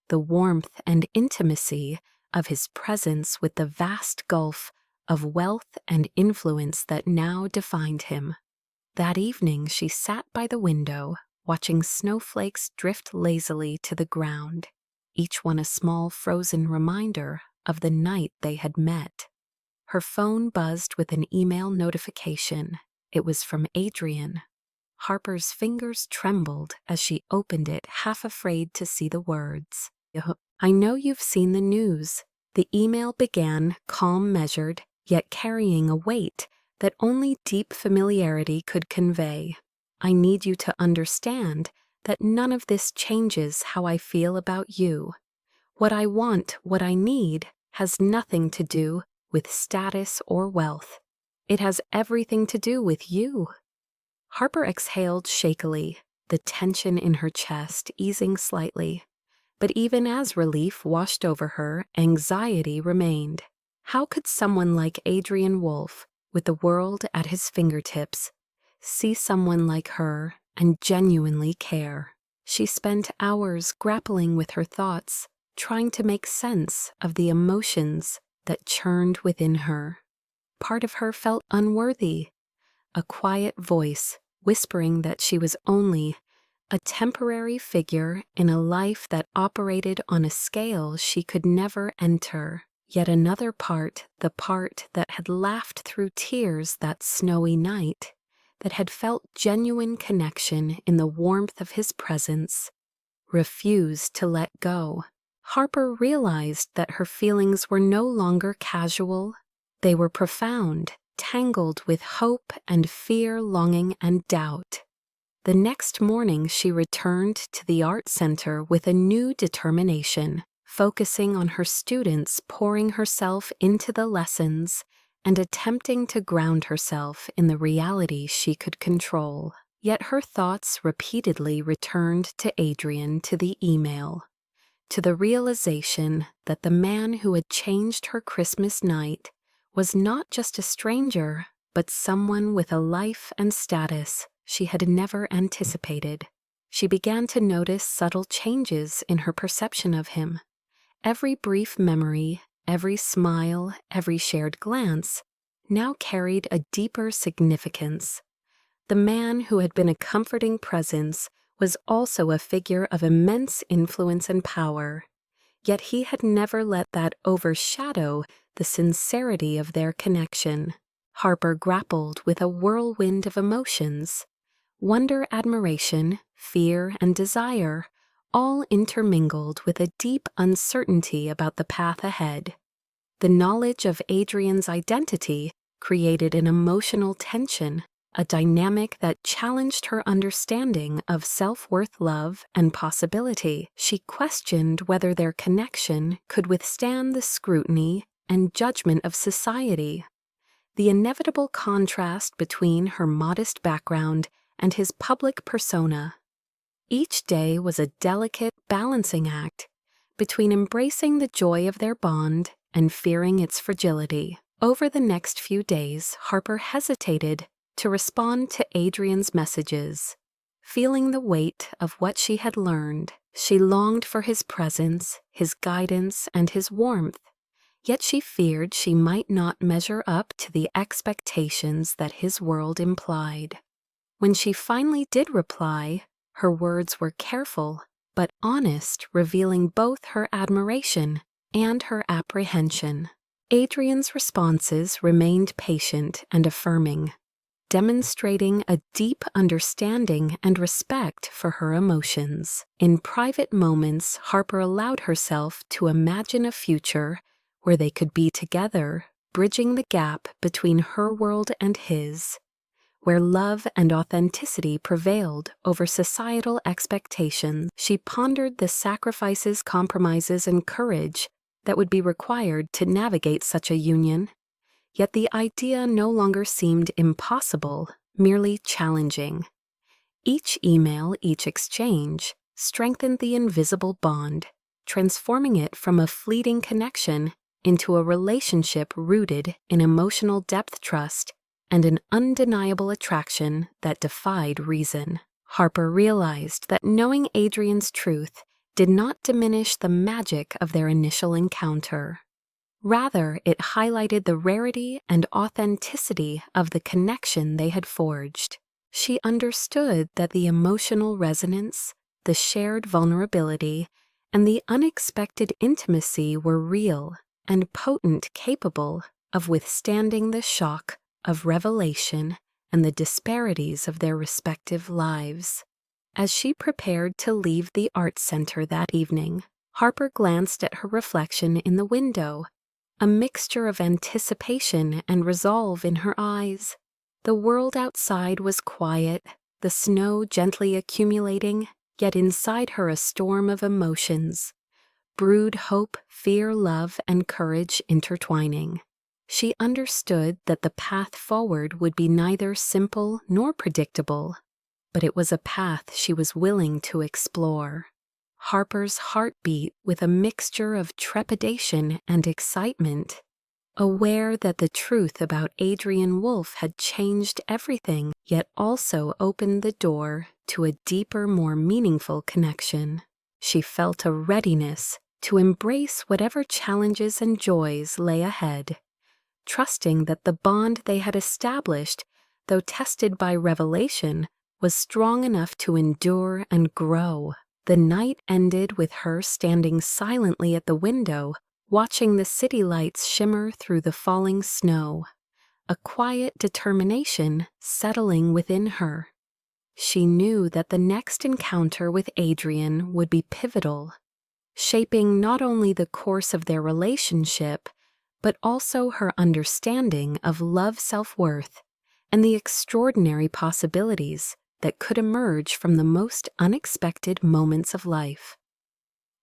the warmth and intimacy of his presence with the vast gulf of wealth and influence that now defined him. That evening she sat by the window, watching snowflakes drift lazily to the ground, each one a small frozen reminder of the night they had met. Her phone buzzed with an email notification. It was from Adrian. Harper's fingers trembled as she opened it, half afraid to see the words. "I know you've seen the news." The email began, calm, measured, yet carrying a weight that only deep familiarity could convey. "I need you to understand that none of this changes how I feel about you. What I want, what I need, has nothing to do with status or wealth. It has everything to do with you." Harper exhaled shakily, the tension in her chest easing slightly. But even as relief washed over her, anxiety remained. How could someone like Adrian Wolfe, with the world at his fingertips, see someone like her and genuinely care? She spent hours grappling with her thoughts, trying to make sense of the emotions that churned within her. Part of her felt unworthy, a quiet voice whispering that she was only a temporary figure in a life that operated on a scale she could never enter. Yet another part, the part that had laughed through tears that snowy night, that had felt genuine connection in the warmth of his presence, refused to let go. Harper realized that her feelings were no longer casual. They were profound, tangled with hope and fear, longing and doubt. The next morning she returned to the art center with a new determination, focusing on her students, pouring herself into the lessons, and attempting to ground herself in the reality she could control. Yet her thoughts repeatedly returned to Adrian, to the email, to the realization that the man who had changed her Christmas night was not just a stranger, but someone with a life and status she had never anticipated. She began to notice subtle changes in her perception of him. Every brief memory, every smile, every shared glance now carried a deeper significance. The man who had been a comforting presence was also a figure of immense influence and power, yet he had never let that overshadow the sincerity of their connection. Harper grappled with a whirlwind of emotions. Wonder, admiration, fear, and desire, all intermingled with a deep uncertainty about the path ahead. The knowledge of Adrian's identity created an emotional tension, a dynamic that challenged her understanding of self-worth, love, and possibility. She questioned whether their connection could withstand the scrutiny and judgment of society. The inevitable contrast between her modest background and his public persona. Each day was a delicate balancing act between embracing the joy of their bond and fearing its fragility. Over the next few days, Harper hesitated to respond to Adrian's messages. Feeling the weight of what she had learned, she longed for his presence, his guidance, and his warmth. Yet she feared she might not measure up to the expectations that his world implied. When she finally did reply, her words were careful but honest, revealing both her admiration and her apprehension. Adrian's responses remained patient and affirming, demonstrating a deep understanding and respect for her emotions. In private moments, Harper allowed herself to imagine a future where they could be together, bridging the gap between her world and his, where love and authenticity prevailed over societal expectations. She pondered the sacrifices, compromises, and courage that would be required to navigate such a union. Yet the idea no longer seemed impossible, merely challenging. Each email, each exchange, strengthened the invisible bond, transforming it from a fleeting connection into a relationship rooted in emotional depth, trust, and an undeniable attraction that defied reason. Harper realized that knowing Adrian's truth did not diminish the magic of their initial encounter. Rather, it highlighted the rarity and authenticity of the connection they had forged. She understood that the emotional resonance, the shared vulnerability, and the unexpected intimacy were real and potent, capable of withstanding the shock of revelation and the disparities of their respective lives. As she prepared to leave the art center that evening, Harper glanced at her reflection in the window, a mixture of anticipation and resolve in her eyes. The world outside was quiet, the snow gently accumulating, yet inside her a storm of emotions. Brewed hope, fear, love, and courage intertwining. She understood that the path forward would be neither simple nor predictable, but it was a path she was willing to explore. Harper's heart beat with a mixture of trepidation and excitement, aware that the truth about Adrian Wolfe had changed everything, yet also opened the door to a deeper, more meaningful connection. She felt a readiness to embrace whatever challenges and joys lay ahead, trusting that the bond they had established, though tested by revelation, was strong enough to endure and grow. The night ended with her standing silently at the window, watching the city lights shimmer through the falling snow, a quiet determination settling within her. She knew that the next encounter with Adrian would be pivotal, shaping not only the course of their relationship, but also her understanding of love, self-worth, and the extraordinary possibilities that could emerge from the most unexpected moments of life.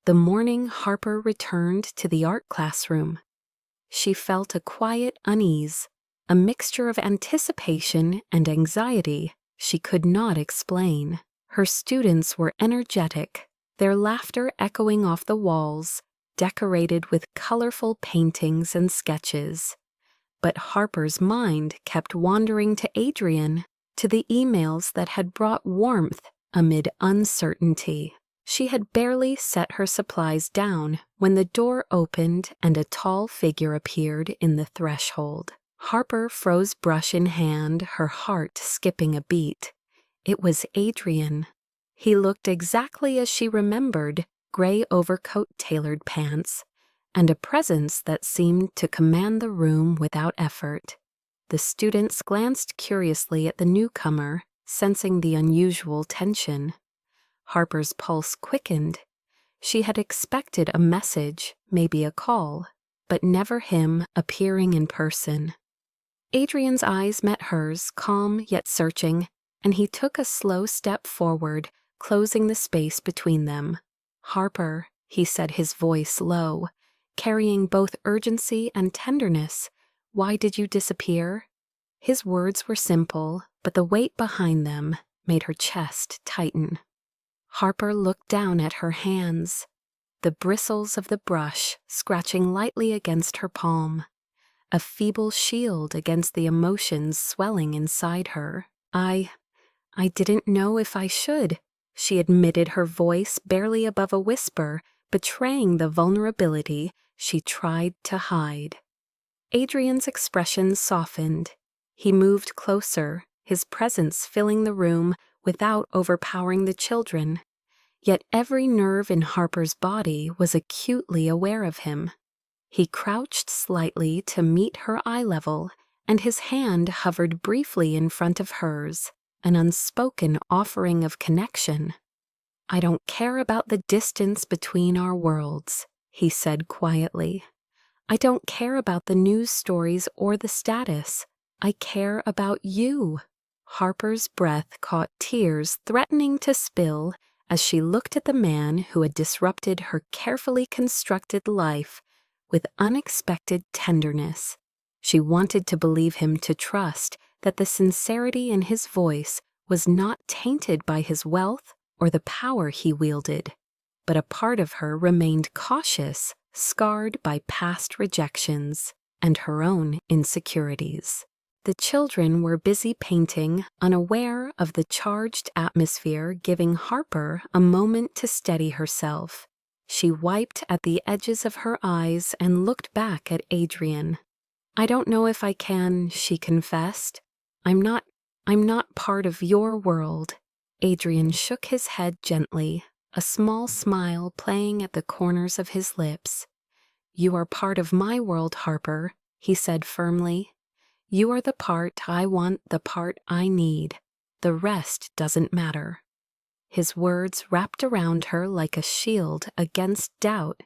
The morning Harper returned to the art classroom, she felt a quiet unease, a mixture of anticipation and anxiety she could not explain. Her students were energetic, their laughter echoing off the walls, decorated with colorful paintings and sketches. But Harper's mind kept wandering to Adrian, to the emails that had brought warmth amid uncertainty. She had barely set her supplies down when the door opened and a tall figure appeared in the threshold. Harper froze brush in hand, her heart skipping a beat. It was Adrian. He looked exactly as she remembered, gray overcoat, tailored pants, and a presence that seemed to command the room without effort. The students glanced curiously at the newcomer, sensing the unusual tension. Harper's pulse quickened. She had expected a message, maybe a call, but never him appearing in person. Adrian's eyes met hers, calm yet searching, and he took a slow step forward, closing the space between them. "Harper," he said, his voice low, carrying both urgency and tenderness, "why did you disappear?" His words were simple, but the weight behind them made her chest tighten. Harper looked down at her hands, the bristles of the brush scratching lightly against her palm, a feeble shield against the emotions swelling inside her. I didn't know if I should," she admitted, her voice barely above a whisper, betraying the vulnerability she tried to hide. Adrian's expression softened. He moved closer, his presence filling the room without overpowering the children. Yet every nerve in Harper's body was acutely aware of him. He crouched slightly to meet her eye level, and his hand hovered briefly in front of hers, an unspoken offering of connection. "I don't care about the distance between our worlds," he said quietly. "I don't care about the news stories or the status. I care about you." Harper's breath caught tears threatening to spill as she looked at the man who had disrupted her carefully constructed life with unexpected tenderness. She wanted to believe him, to trust that the sincerity in his voice was not tainted by his wealth or the power he wielded, but a part of her remained cautious, scarred by past rejections and her own insecurities. The children were busy painting, unaware of the charged atmosphere, giving Harper a moment to steady herself. She wiped at the edges of her eyes and looked back at Adrian. "I don't know if I can," she confessed. I'm not part of your world." Adrian shook his head gently, a small smile playing at the corners of his lips. "You are part of my world, Harper," he said firmly. "You are the part I want, the part I need. The rest doesn't matter." His words wrapped around her like a shield against doubt,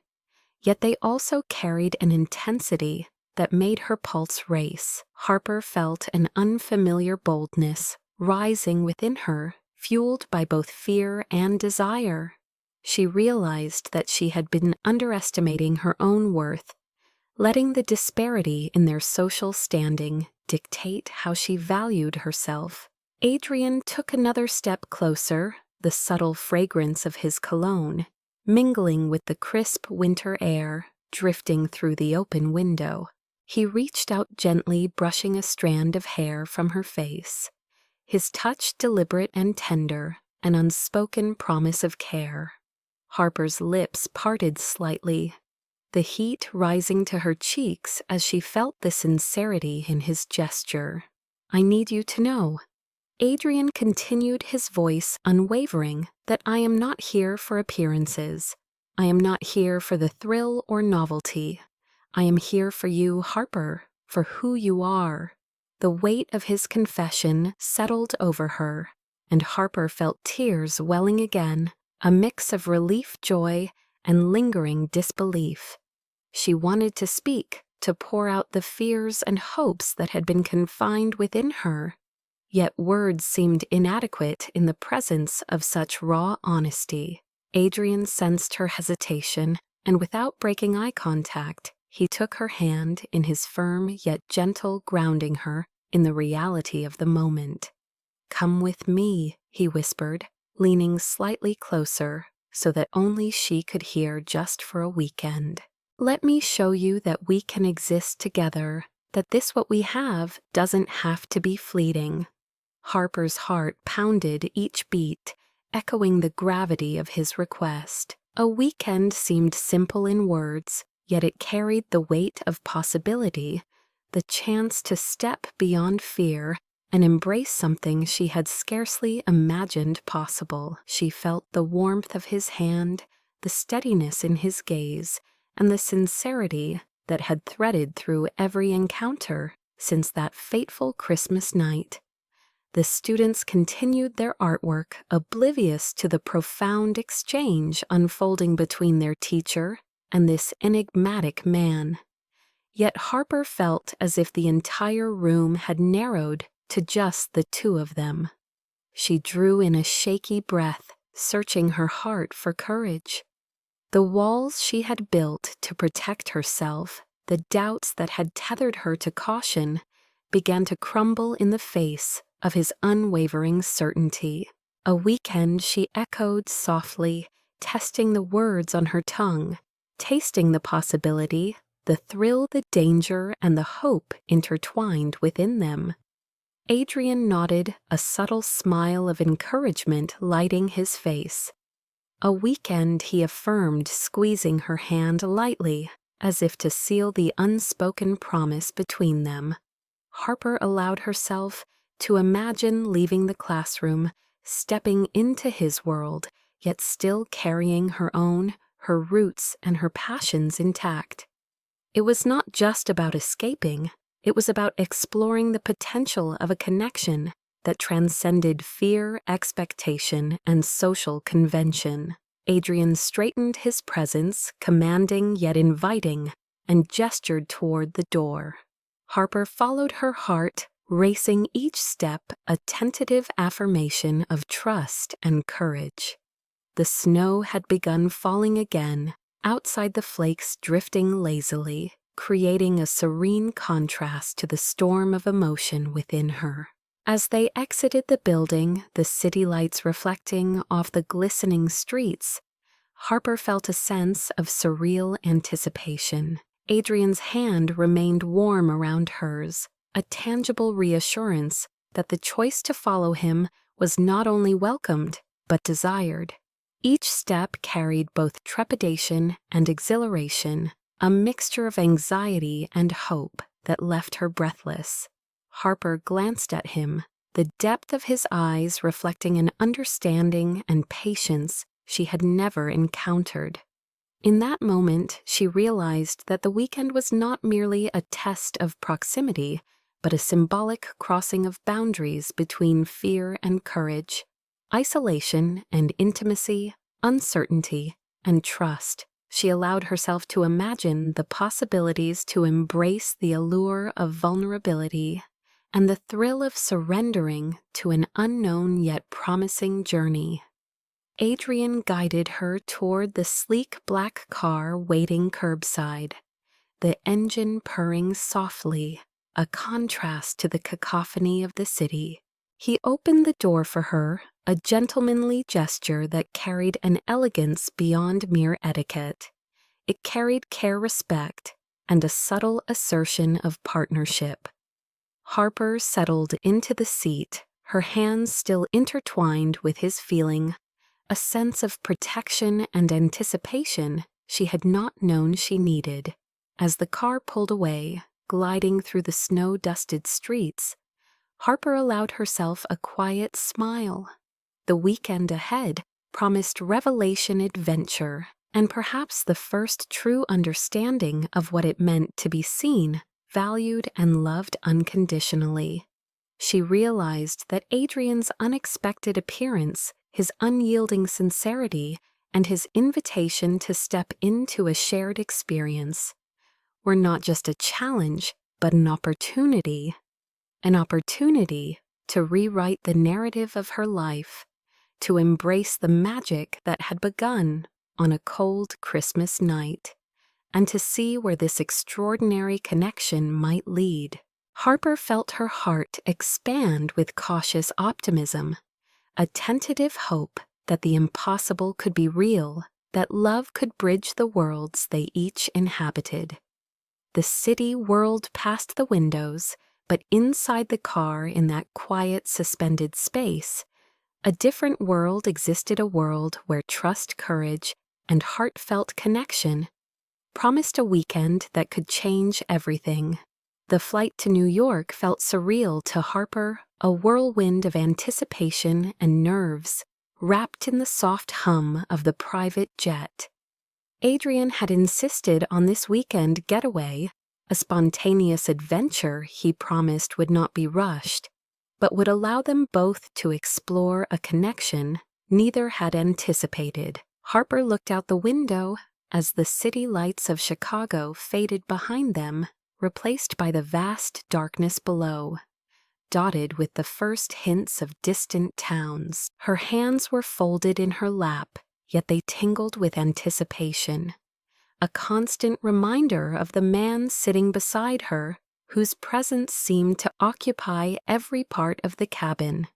yet they also carried an intensity that made her pulse race. Harper felt an unfamiliar boldness rising within her, fueled by both fear and desire. She realized that she had been underestimating her own worth, letting the disparity in their social standing dictate how she valued herself. Adrian took another step closer, the subtle fragrance of his cologne mingling with the crisp winter air drifting through the open window. He reached out gently, brushing a strand of hair from her face, his touch deliberate and tender, an unspoken promise of care. Harper's lips parted slightly, the heat rising to her cheeks as she felt the sincerity in his gesture. "I need you to know," Adrian continued, his voice unwavering, "that I am not here for appearances. I am not here for the thrill or novelty. I am here for you, Harper, for who you are." The weight of his confession settled over her, and Harper felt tears welling again, a mix of relief, joy, and lingering disbelief. She wanted to speak, to pour out the fears and hopes that had been confined within her. Yet words seemed inadequate in the presence of such raw honesty. Adrian sensed her hesitation, and without breaking eye contact, he took her hand in his firm yet gentle, grounding her in the reality of the moment. "Come with me," he whispered, leaning slightly closer so that only she could hear just for a weekend. "Let me show you that we can exist together, that this what we have doesn't have to be fleeting." Harper's heart pounded each beat, echoing the gravity of his request. A weekend seemed simple in words, yet it carried the weight of possibility, the chance to step beyond fear and embrace something she had scarcely imagined possible. She felt the warmth of his hand, the steadiness in his gaze, and the sincerity that had threaded through every encounter since that fateful Christmas night. The students continued their artwork, oblivious to the profound exchange unfolding between their teacher and this enigmatic man. Yet Harper felt as if the entire room had narrowed to just the two of them. She drew in a shaky breath, searching her heart for courage. The walls she had built to protect herself, the doubts that had tethered her to caution, began to crumble in the face of his unwavering certainty. A weekend, she echoed softly, testing the words on her tongue, tasting the possibility, the thrill, the danger, and the hope intertwined within them. Adrian nodded, a subtle smile of encouragement lighting his face. "A weekend," he affirmed, squeezing her hand lightly, as if to seal the unspoken promise between them. Harper allowed herself to imagine leaving the classroom, stepping into his world, yet still carrying her own, her roots and her passions intact. It was not just about escaping, it was about exploring the potential of a connection that transcended fear, expectation, and social convention. Adrian straightened his presence, commanding yet inviting, and gestured toward the door. Harper followed her heart, racing each step a tentative affirmation of trust and courage. The snow had begun falling again, outside the flakes drifting lazily, creating a serene contrast to the storm of emotion within her. As they exited the building, the city lights reflecting off the glistening streets, Harper felt a sense of surreal anticipation. Adrian's hand remained warm around hers, a tangible reassurance that the choice to follow him was not only welcomed, but desired. Each step carried both trepidation and exhilaration, a mixture of anxiety and hope that left her breathless. Harper glanced at him, the depth of his eyes reflecting an understanding and patience she had never encountered. In that moment, she realized that the weekend was not merely a test of proximity, but a symbolic crossing of boundaries between fear and courage, isolation and intimacy, uncertainty and trust. She allowed herself to imagine the possibilities, to embrace the allure of vulnerability and the thrill of surrendering to an unknown yet promising journey. Adrian guided her toward the sleek black car waiting curbside, the engine purring softly, a contrast to the cacophony of the city. He opened the door for her, a gentlemanly gesture that carried an elegance beyond mere etiquette. It carried care, respect, and a subtle assertion of partnership. Harper settled into the seat, her hands still intertwined with his, feeling a sense of protection and anticipation she had not known she needed. As the car pulled away, gliding through the snow-dusted streets, Harper allowed herself a quiet smile. The weekend ahead promised revelation, adventure, and perhaps the first true understanding of what it meant to be seen, valued, and loved unconditionally. She realized that Adrian's unexpected appearance, his unyielding sincerity, and his invitation to step into a shared experience were not just a challenge, but an opportunity to rewrite the narrative of her life, to embrace the magic that had begun on a cold Christmas night, and to see where this extraordinary connection might lead. Harper felt her heart expand with cautious optimism, a tentative hope that the impossible could be real, that love could bridge the worlds they each inhabited. The city whirled past the windows, but inside the car, in that quiet, suspended space, a different world existed, a world where trust, courage, and heartfelt connection promised a weekend that could change everything. The flight to New York felt surreal to Harper, a whirlwind of anticipation and nerves, wrapped in the soft hum of the private jet. Adrian had insisted on this weekend getaway, a spontaneous adventure he promised would not be rushed, but would allow them both to explore a connection neither had anticipated. Harper looked out the window as the city lights of Chicago faded behind them, replaced by the vast darkness below, dotted with the first hints of distant towns. Her hands were folded in her lap, yet they tingled with anticipation, a constant reminder of the man sitting beside her, whose presence seemed to occupy every part of the cabin.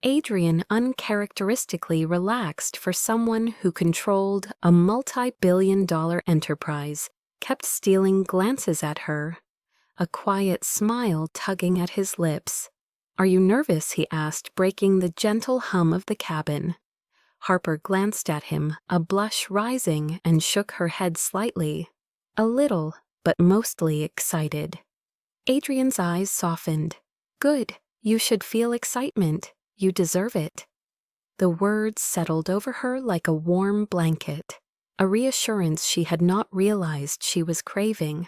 Adrian uncharacteristically relaxed for someone who controlled a multi-billion-dollar enterprise, kept stealing glances at her, a quiet smile tugging at his lips. "Are you nervous?" he asked, breaking the gentle hum of the cabin. Harper glanced at him, a blush rising, and shook her head slightly. "A little, but mostly excited." Adrian's eyes softened. "Good. You should feel excitement. You deserve it." The words settled over her like a warm blanket, a reassurance she had not realized she was craving.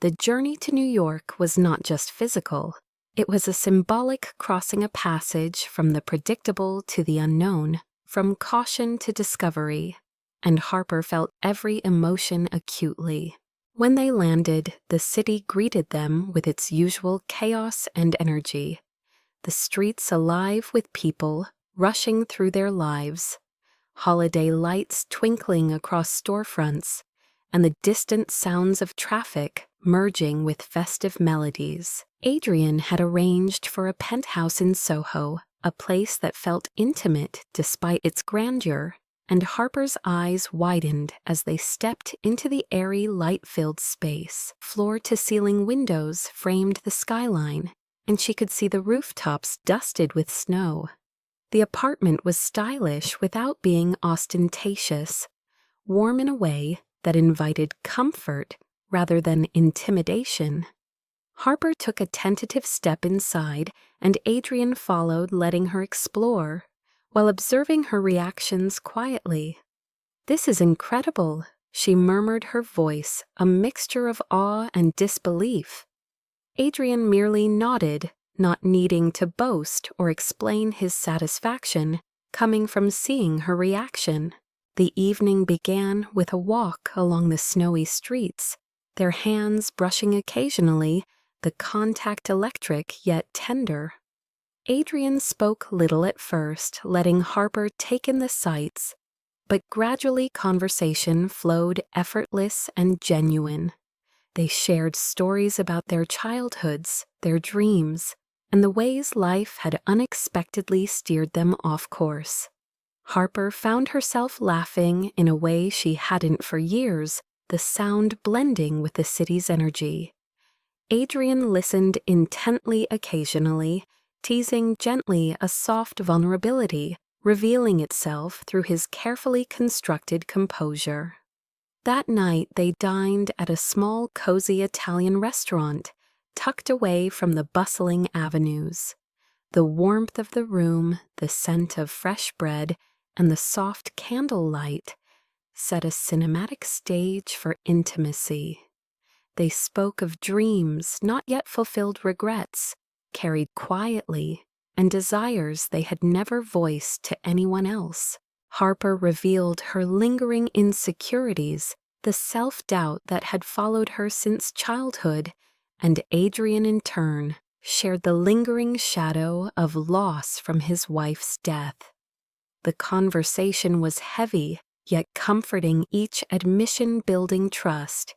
The journey to New York was not just physical. It was a symbolic crossing, a passage from the predictable to the unknown, from caution to discovery, and Harper felt every emotion acutely. When they landed, the city greeted them with its usual chaos and energy, the streets alive with people rushing through their lives, holiday lights twinkling across storefronts, and the distant sounds of traffic merging with festive melodies. Adrian had arranged for a penthouse in Soho, a place that felt intimate despite its grandeur, and Harper's eyes widened as they stepped into the airy, light-filled space. Floor-to-ceiling windows framed the skyline, and she could see the rooftops dusted with snow. The apartment was stylish without being ostentatious, warm in a way that invited comfort rather than intimidation. Harper took a tentative step inside, and Adrian followed, letting her explore, while observing her reactions quietly. "This is incredible," she murmured, her voice a mixture of awe and disbelief. Adrian merely nodded, not needing to boast or explain his satisfaction coming from seeing her reaction. The evening began with a walk along the snowy streets, their hands brushing occasionally, the contact electric yet tender. Adrian spoke little at first, letting Harper take in the sights, but gradually conversation flowed effortless and genuine. They shared stories about their childhoods, their dreams, and the ways life had unexpectedly steered them off course. Harper found herself laughing in a way she hadn't for years, the sound blending with the city's energy. Adrian listened intently occasionally, teasing gently a soft vulnerability, revealing itself through his carefully constructed composure. That night they dined at a small, cozy Italian restaurant, tucked away from the bustling avenues. The warmth of the room, the scent of fresh bread, and the soft candlelight set a cinematic stage for intimacy. They spoke of dreams, not yet fulfilled regrets, carried quietly, and desires they had never voiced to anyone else. Harper revealed her lingering insecurities, the self-doubt that had followed her since childhood, and Adrian in turn shared the lingering shadow of loss from his wife's death. The conversation was heavy, yet comforting, each admission building trust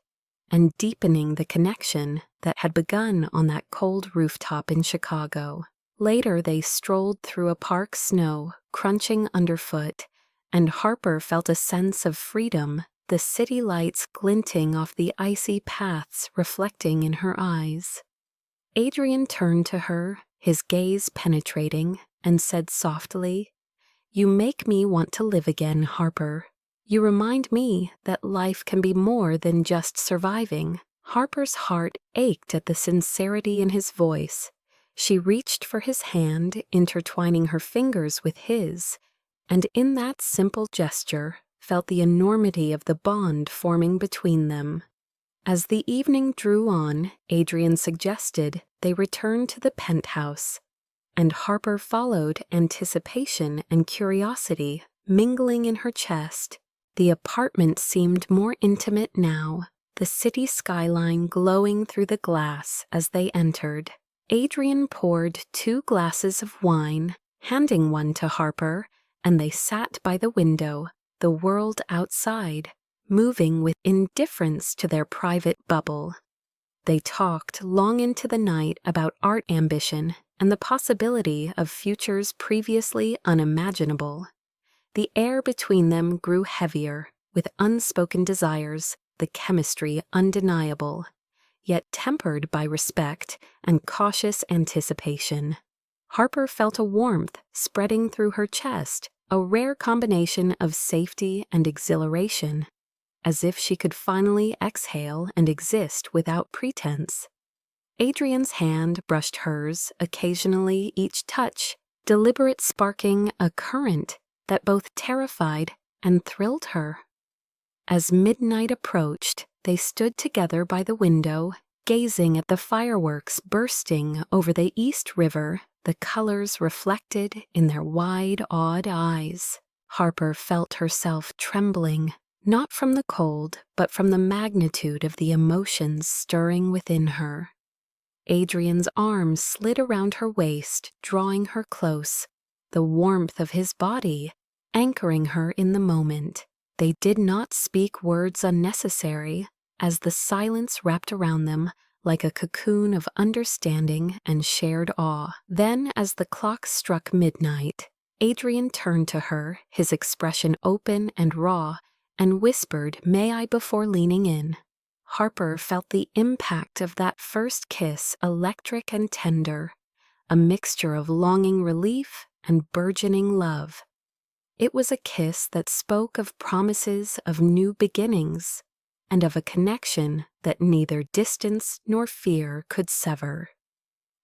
and deepening the connection that had begun on that cold rooftop in Chicago. Later they strolled through a park, snow crunching underfoot, and Harper felt a sense of freedom, the city lights glinting off the icy paths reflecting in her eyes. Adrian turned to her, his gaze penetrating, and said softly, "You make me want to live again, Harper. You remind me that life can be more than just surviving." Harper's heart ached at the sincerity in his voice. She reached for his hand, intertwining her fingers with his, and in that simple gesture felt the enormity of the bond forming between them. As the evening drew on, Adrian suggested they return to the penthouse, and Harper followed, anticipation and curiosity mingling in her chest. The apartment seemed more intimate now, the city skyline glowing through the glass as they entered. Adrian poured 2 glasses of wine, handing one to Harper, and they sat by the window, the world outside, moving with indifference to their private bubble. They talked long into the night about art ambition and the possibility of futures previously unimaginable. The air between them grew heavier, with unspoken desires, the chemistry undeniable, yet tempered by respect and cautious anticipation. Harper felt a warmth spreading through her chest, a rare combination of safety and exhilaration, as if she could finally exhale and exist without pretense. Adrian's hand brushed hers, occasionally, each touch, deliberate, sparking a current that both terrified and thrilled her. As midnight approached, they stood together by the window, gazing at the fireworks bursting over the East River, the colors reflected in their wide, awed eyes. Harper felt herself trembling, not from the cold, but from the magnitude of the emotions stirring within her. Adrian's arms slid around her waist, drawing her close, the warmth of his body anchoring her in the moment. They did not speak words unnecessary, as the silence wrapped around them like a cocoon of understanding and shared awe. Then, as the clock struck midnight, Adrian turned to her, his expression open and raw, and whispered, "May I?" before leaning in. Harper felt the impact of that first kiss, electric and tender, a mixture of longing relief and burgeoning love. It was a kiss that spoke of promises of new beginnings and of a connection that neither distance nor fear could sever.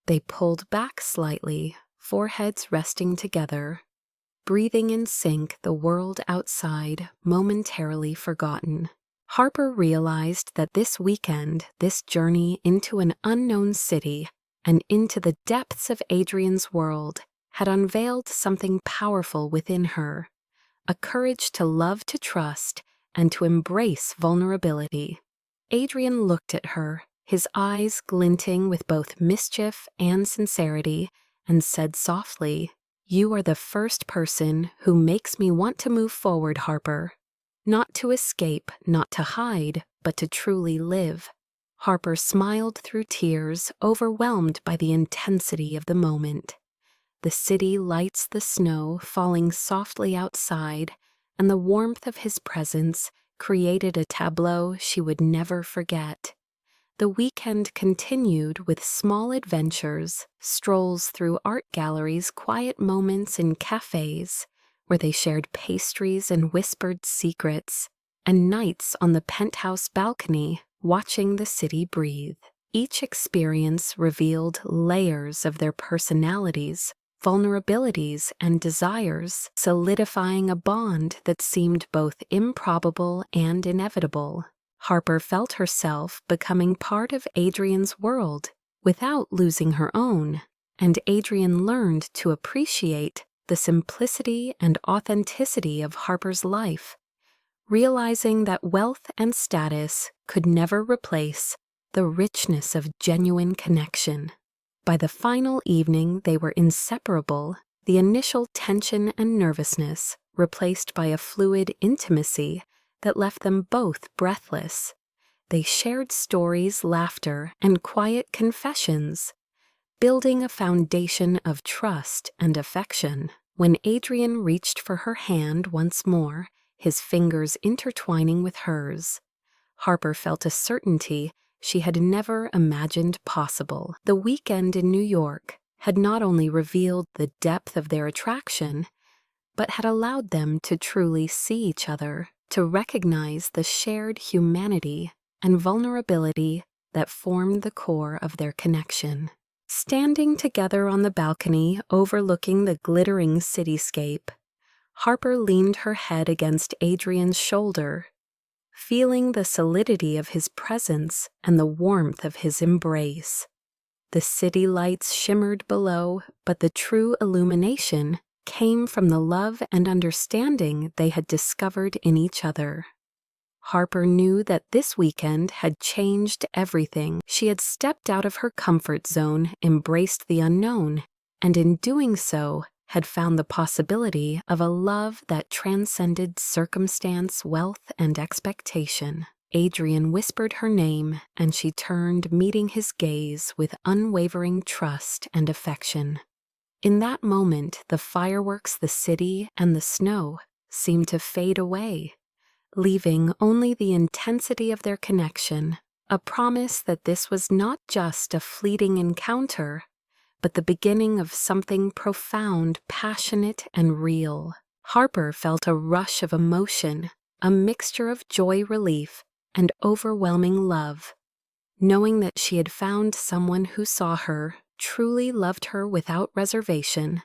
They pulled back slightly, foreheads resting together, breathing in sync, the world outside momentarily forgotten. Harper realized that this weekend, this journey into an unknown city and into the depths of Adrian's world, had unveiled something powerful within her, a courage to love, to trust, and to embrace vulnerability. Adrian looked at her, his eyes glinting with both mischief and sincerity, and said softly, "You are the first person who makes me want to move forward, Harper. Not to escape, not to hide, but to truly live." Harper smiled through tears, overwhelmed by the intensity of the moment. The city lights, the snow falling softly outside, and the warmth of his presence created a tableau she would never forget. The weekend continued with small adventures, strolls through art galleries, quiet moments in cafes where they shared pastries and whispered secrets, and nights on the penthouse balcony watching the city breathe. Each experience revealed layers of their personalities, vulnerabilities, and desires, solidifying a bond that seemed both improbable and inevitable. Harper felt herself becoming part of Adrian's world without losing her own, and Adrian learned to appreciate the simplicity and authenticity of Harper's life, realizing that wealth and status could never replace the richness of genuine connection. By the final evening, they were inseparable, the initial tension and nervousness replaced by a fluid intimacy that left them both breathless. They shared stories, laughter, and quiet confessions, building a foundation of trust and affection. When Adrian reached for her hand once more, his fingers intertwining with hers, Harper felt a certainty she had never imagined possible. The weekend in New York had not only revealed the depth of their attraction, but had allowed them to truly see each other, to recognize the shared humanity and vulnerability that formed the core of their connection. Standing together on the balcony overlooking the glittering cityscape, Harper leaned her head against Adrian's shoulder, feeling the solidity of his presence and the warmth of his embrace. The city lights shimmered below, but the true illumination came from the love and understanding they had discovered in each other. Harper knew that this weekend had changed everything. She had stepped out of her comfort zone, embraced the unknown, and in doing so, had found the possibility of a love that transcended circumstance, wealth, and expectation. Adrian whispered her name, and she turned, meeting his gaze with unwavering trust and affection. In that moment, the fireworks, the city, and the snow seemed to fade away, leaving only the intensity of their connection, a promise that this was not just a fleeting encounter, but the beginning of something profound, passionate, and real. Harper felt a rush of emotion, a mixture of joy, relief, and overwhelming love, knowing that she had found someone who saw her, truly loved her without reservation,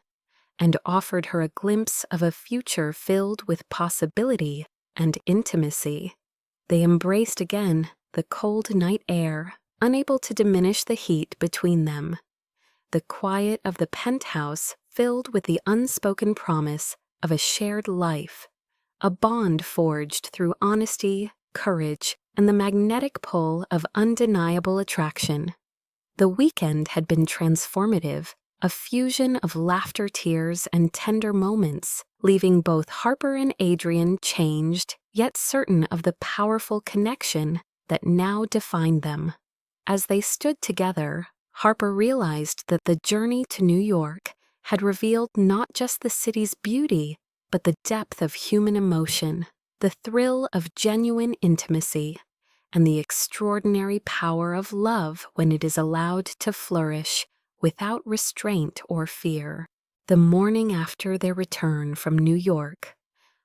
and offered her a glimpse of a future filled with possibility and intimacy. They embraced again, the cold night air, unable to diminish the heat between them. The quiet of the penthouse filled with the unspoken promise of a shared life, a bond forged through honesty, courage, and the magnetic pull of undeniable attraction. The weekend had been transformative, a fusion of laughter, tears, and tender moments, leaving both Harper and Adrian changed, yet certain of the powerful connection that now defined them. As they stood together, Harper realized that the journey to New York had revealed not just the city's beauty, but the depth of human emotion, the thrill of genuine intimacy, and the extraordinary power of love when it is allowed to flourish without restraint or fear. The morning after their return from New York,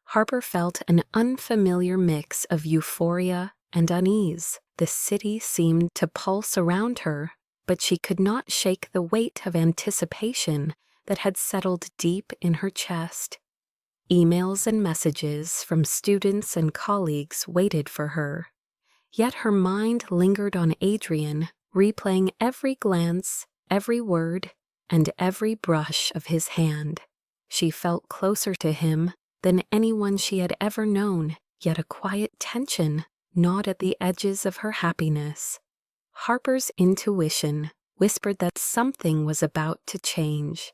Harper felt an unfamiliar mix of euphoria and unease. The city seemed to pulse around her, but she could not shake the weight of anticipation that had settled deep in her chest. Emails and messages from students and colleagues waited for her, yet her mind lingered on Adrian, replaying every glance, every word, and every brush of his hand. She felt closer to him than anyone she had ever known, yet a quiet tension gnawed at the edges of her happiness. Harper's intuition whispered that something was about to change.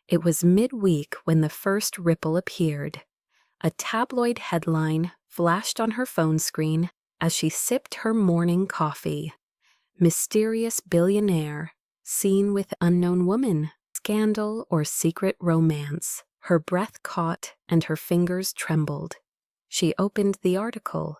It was midweek when the first ripple appeared. A tabloid headline flashed on her phone screen as she sipped her morning coffee. Mysterious billionaire, seen with unknown woman, scandal or secret romance. Her breath caught and her fingers trembled. She opened the article.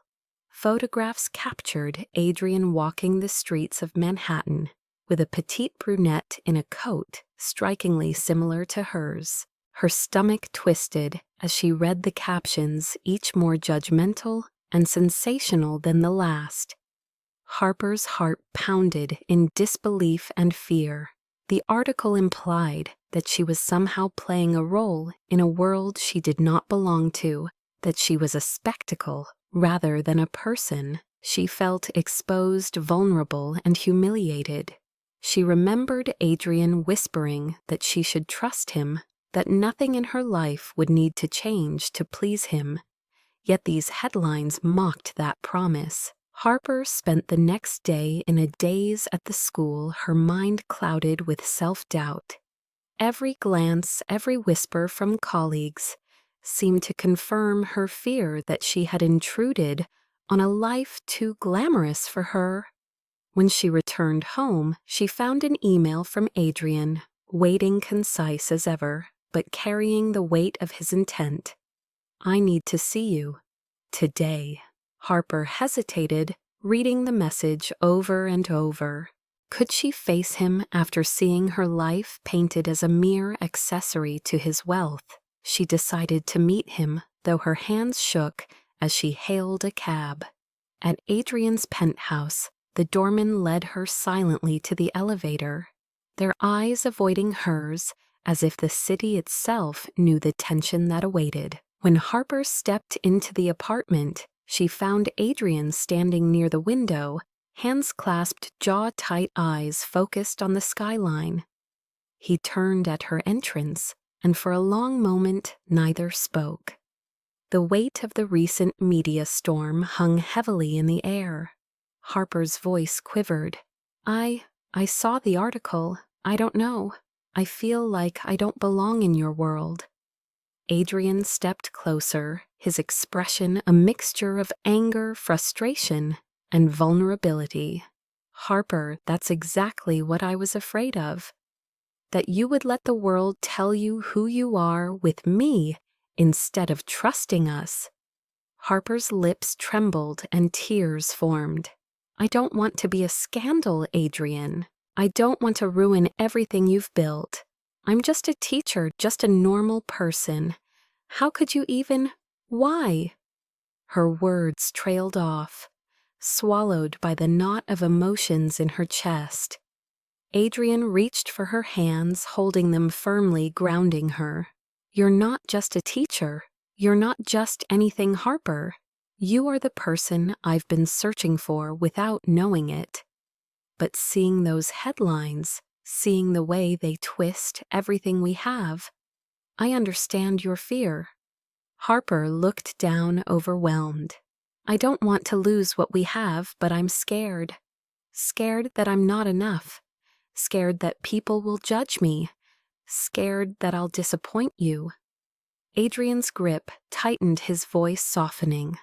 Photographs captured Adrian walking the streets of Manhattan with a petite brunette in a coat strikingly similar to hers. Her stomach twisted as she read the captions, each more judgmental and sensational than the last. Harper's heart pounded in disbelief and fear. The article implied that she was somehow playing a role in a world she did not belong to, that she was a spectacle rather than a person. She felt exposed, vulnerable, and humiliated. She remembered Adrian whispering that she should trust him, that nothing in her life would need to change to please him. Yet these headlines mocked that promise. Harper spent the next day in a daze at the school, her mind clouded with self-doubt. Every glance, every whisper from colleagues seemed to confirm her fear that she had intruded on a life too glamorous for her. When she returned home, she found an email from Adrian, waiting concise as ever, but carrying the weight of his intent. "I need to see you. Today." Harper hesitated, reading the message over and over. Could she face him after seeing her life painted as a mere accessory to his wealth? She decided to meet him, though her hands shook as she hailed a cab. At Adrian's penthouse, the doorman led her silently to the elevator, their eyes avoiding hers as if the city itself knew the tension that awaited. When Harper stepped into the apartment, she found Adrian standing near the window, hands clasped, jaw-tight, eyes focused on the skyline. He turned at her entrance, and for a long moment neither spoke. The weight of the recent media storm hung heavily in the air. Harper's voice quivered. I saw the article. I don't know. I feel like I don't belong in your world." Adrian stepped closer, his expression a mixture of anger, frustration, and vulnerability. "Harper, that's exactly what I was afraid of. That you would let the world tell you who you are with me instead of trusting us." Harper's lips trembled and tears formed. "I don't want to be a scandal, Adrian. I don't want to ruin everything you've built. I'm just a teacher, just a normal person. How could you even... Why?" Her words trailed off, swallowed by the knot of emotions in her chest. Adrian reached for her hands, holding them firmly, grounding her. "You're not just a teacher. You're not just anything, Harper. You are the person I've been searching for without knowing it. But seeing those headlines, seeing the way they twist everything we have, I understand your fear." Harper looked down, overwhelmed. "I don't want to lose what we have, but I'm scared. Scared that I'm not enough. Scared that people will judge me. scared that I'll disappoint you." Adrian's grip tightened, his voice softening.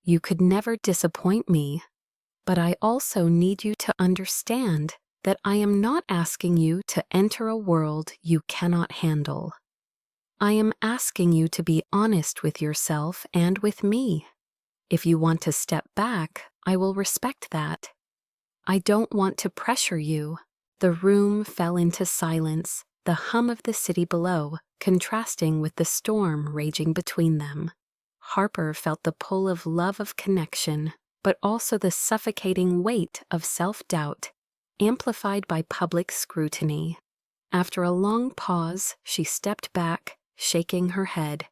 "You could never disappoint me, but I also need you to understand that I am not asking you to enter a world you cannot handle. I am asking you to be honest with yourself and with me. If you want to step back, I will respect that. I don't want to pressure you." The room fell into silence, the hum of the city below contrasting with the storm raging between them. Harper felt the pull of love, of connection, but also the suffocating weight of self-doubt, amplified by public scrutiny. After a long pause, she stepped back, shaking her head.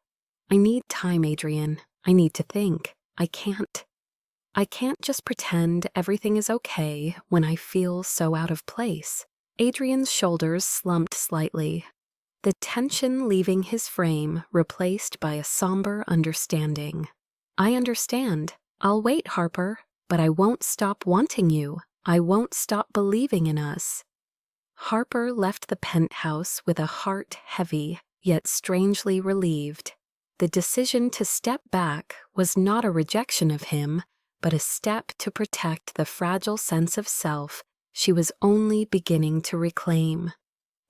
"I need time, Adrian. I need to think. I can't just pretend everything is okay when I feel so out of place." Adrian's shoulders slumped slightly, the tension leaving his frame replaced by a somber understanding. "I understand. I'll wait, Harper, but I won't stop wanting you. I won't stop believing in us." Harper left the penthouse with a heart heavy, yet strangely relieved. The decision to step back was not a rejection of him, but a step to protect the fragile sense of self she was only beginning to reclaim.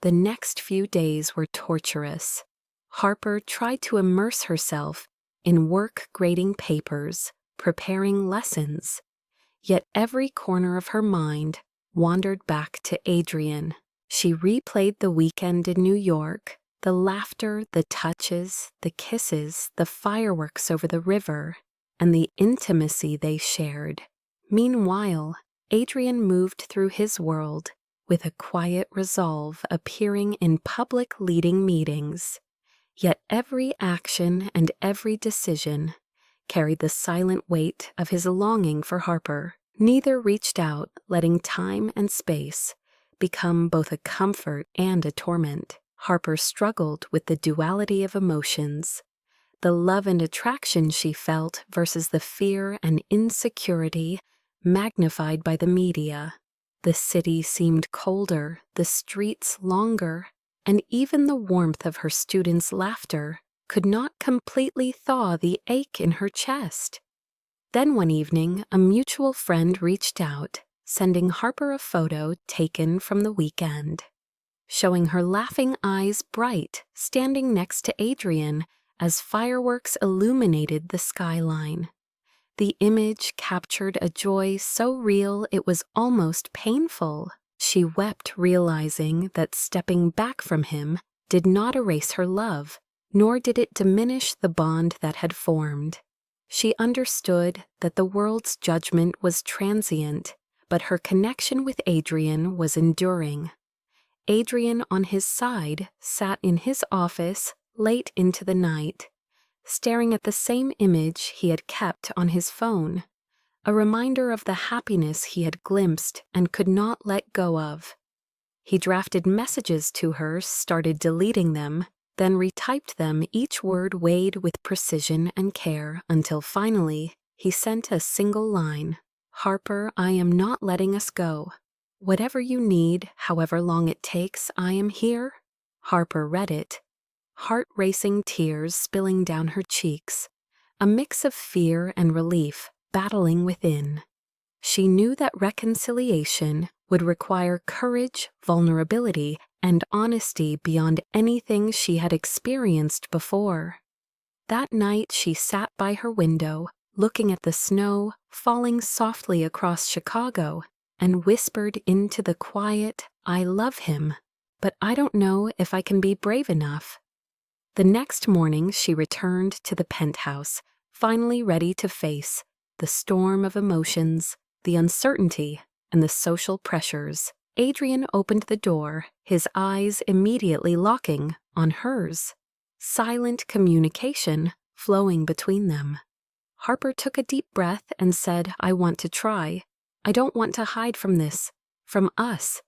The next few days were torturous. Harper tried to immerse herself in work grading papers, preparing lessons, yet every corner of her mind wandered back to Adrian. She replayed the weekend in New York, the laughter, the touches, the kisses, the fireworks over the river, and the intimacy they shared. Meanwhile, Adrian moved through his world with a quiet resolve, appearing in public leading meetings. Yet every action and every decision carried the silent weight of his longing for Harper. Neither reached out, letting time and space become both a comfort and a torment. Harper struggled with the duality of emotions, the love and attraction she felt versus the fear and insecurity magnified by the media. The city seemed colder, the streets longer, and even the warmth of her students' laughter could not completely thaw the ache in her chest. Then one evening, a mutual friend reached out, sending Harper a photo taken from the weekend, showing her laughing eyes bright, standing next to Adrian as fireworks illuminated the skyline. The image captured a joy so real it was almost painful. She wept, realizing that stepping back from him did not erase her love, nor did it diminish the bond that had formed. She understood that the world's judgment was transient, but her connection with Adrian was enduring. Adrian, on his side, sat in his office late into the night, staring at the same image he had kept on his phone, a reminder of the happiness he had glimpsed and could not let go of. He drafted messages to her, started deleting them, then retyped them, each word weighed with precision and care, until finally he sent a single line: "Harper, I am not letting us go. Whatever you need, however long it takes, I am here." Harper read it, heart-racing tears spilling down her cheeks, a mix of fear and relief battling within. She knew that reconciliation would require courage, vulnerability, and honesty beyond anything she had experienced before. That night she sat by her window, looking at the snow falling softly across Chicago, and whispered into the quiet, "I love him, but I don't know if I can be brave enough." The next morning she returned to the penthouse, finally ready to face the storm of emotions, the uncertainty, and the social pressures. Adrian opened the door, his eyes immediately locking on hers, silent communication flowing between them. Harper took a deep breath and said, "I want to try. I don't want to hide from this, from us."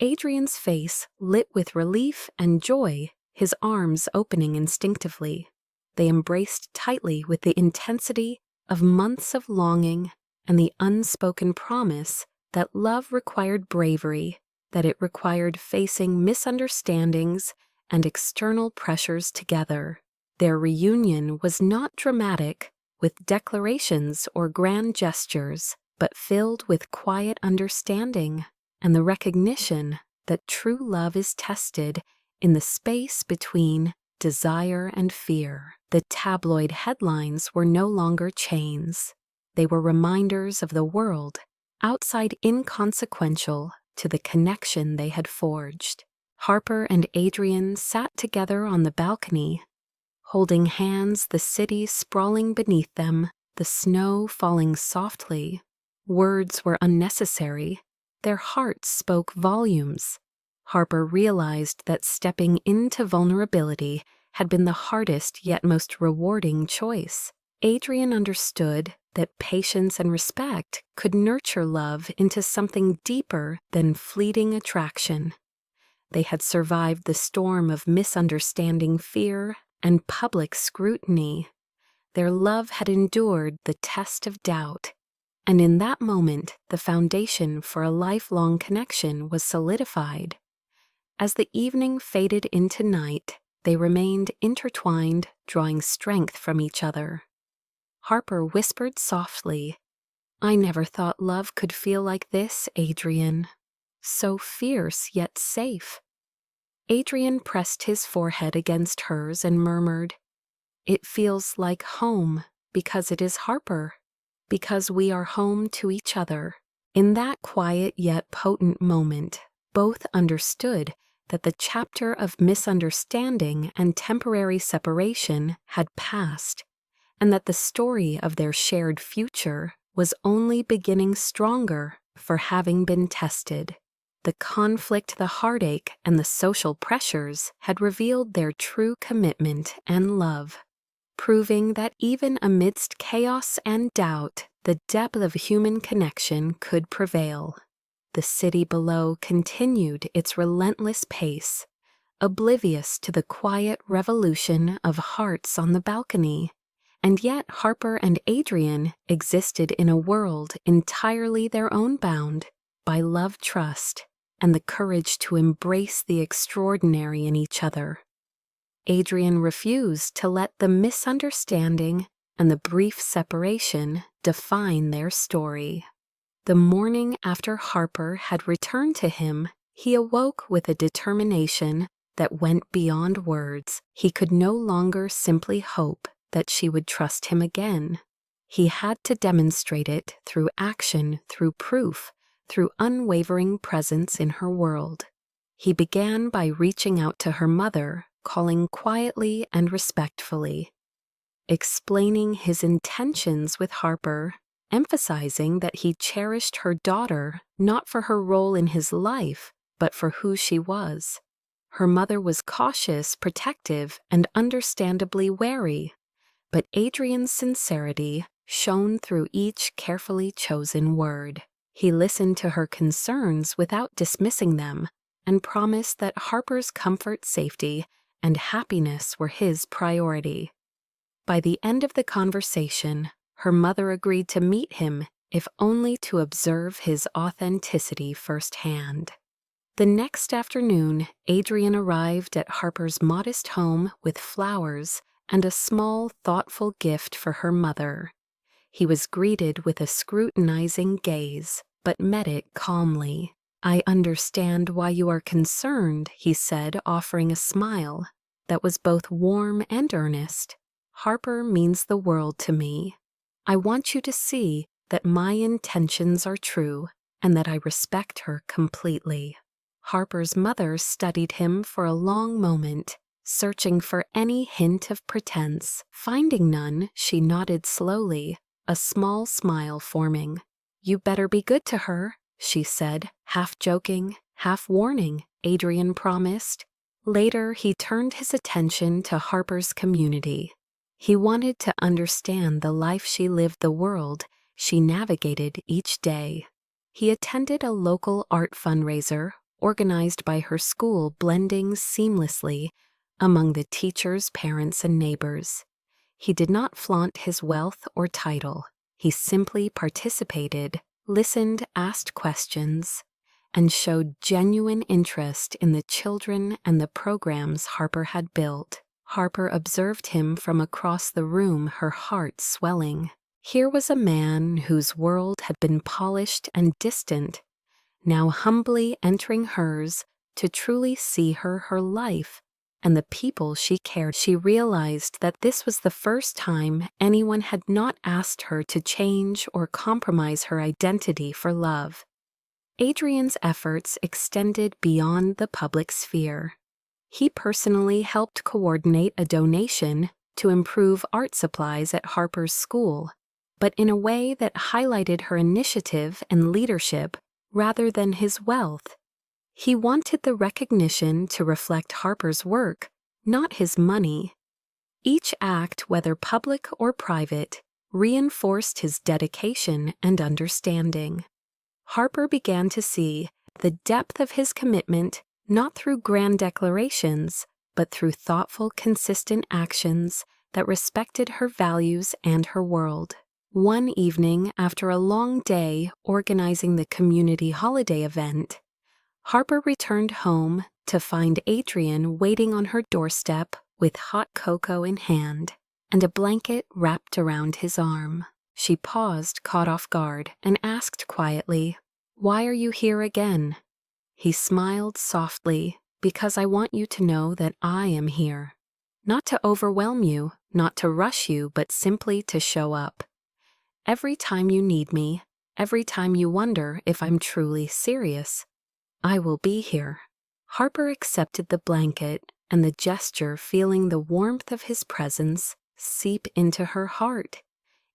Adrian's face lit with relief and joy, his arms opening instinctively. They embraced tightly with the intensity of months of longing and the unspoken promise that love required bravery, that it required facing misunderstandings and external pressures together. Their reunion was not dramatic, with declarations or grand gestures, but filled with quiet understanding and the recognition that true love is tested in the space between desire and fear. The tabloid headlines were no longer chains. They were reminders of the world, outside inconsequential to the connection they had forged. Harper and Adrian sat together on the balcony, holding hands, the city sprawling beneath them, the snow falling softly. Words were unnecessary. Their hearts spoke volumes. Harper realized that stepping into vulnerability had been the hardest yet most rewarding choice. Adrian understood that patience and respect could nurture love into something deeper than fleeting attraction. They had survived the storm of misunderstanding, fear, and public scrutiny. Their love had endured the test of doubt, and in that moment the foundation for a lifelong connection was solidified. As the evening faded into night, they remained intertwined, drawing strength from each other. Harper whispered softly, "I never thought love could feel like this, Adrian. So fierce yet safe." Adrian pressed his forehead against hers and murmured, "It feels like home because it is Harper, because we are home to each other." In that quiet yet potent moment, both understood that the chapter of misunderstanding and temporary separation had passed, and that the story of their shared future was only beginning stronger for having been tested. The conflict, the heartache, and the social pressures had revealed their true commitment and love, proving that even amidst chaos and doubt, the depth of human connection could prevail. The city below continued its relentless pace, oblivious to the quiet revolution of hearts on the balcony. And yet Harper and Adrian existed in a world entirely their own, bound by love, trust, and the courage to embrace the extraordinary in each other. Adrian refused to let the misunderstanding and the brief separation define their story. The morning after Harper had returned to him, he awoke with a determination that went beyond words. He could no longer simply hope that she would trust him again. He had to demonstrate it through action, through proof, through unwavering presence in her world. He began by reaching out to her mother, calling quietly and respectfully, explaining his intentions with Harper, emphasizing that he cherished her daughter not for her role in his life, but for who she was. Her mother was cautious, protective, and understandably wary, but Adrian's sincerity shone through each carefully chosen word. He listened to her concerns without dismissing them, and promised that Harper's comfort, safety, and happiness were his priority. By the end of the conversation, her mother agreed to meet him, if only to observe his authenticity firsthand. The next afternoon, Adrian arrived at Harper's modest home with flowers and a small, thoughtful gift for her mother. He was greeted with a scrutinizing gaze, but met it calmly. "I understand why you are concerned," he said, offering a smile that was both warm and earnest. "Harper means the world to me. I want you to see that my intentions are true and that I respect her completely." Harper's mother studied him for a long moment, searching for any hint of pretense. Finding none, she nodded slowly, a small smile forming. "You better be good to her," she said, half joking, half warning, Adrian promised. Later, he turned his attention to Harper's community. He wanted to understand the life she lived, the world she navigated each day. He attended a local art fundraiser organized by her school, blending seamlessly among the teachers, parents, and neighbors. He did not flaunt his wealth or title. He simply participated, listened, asked questions, and showed genuine interest in the children and the programs Harper had built. Harper observed him from across the room, her heart swelling. Here was a man whose world had been polished and distant, now humbly entering hers to truly see her life, and the people she cared. She realized that this was the first time anyone had not asked her to change or compromise her identity for love. Adrian's efforts extended beyond the public sphere. He personally helped coordinate a donation to improve art supplies at Harper's school, but in a way that highlighted her initiative and leadership rather than his wealth. He wanted the recognition to reflect Harper's work, not his money. Each act, whether public or private, reinforced his dedication and understanding. Harper began to see the depth of his commitment not through grand declarations, but through thoughtful, consistent actions that respected her values and her world. One evening, after a long day organizing the community holiday event, Harper returned home to find Adrian waiting on her doorstep with hot cocoa in hand and a blanket wrapped around his arm. She paused, caught off guard, and asked quietly, "Why are you here again?" He smiled softly, "Because I want you to know that I am here. Not to overwhelm you, not to rush you, but simply to show up. Every time you need me, every time you wonder if I'm truly serious, I will be here." Harper accepted the blanket and the gesture, feeling the warmth of his presence seep into her heart,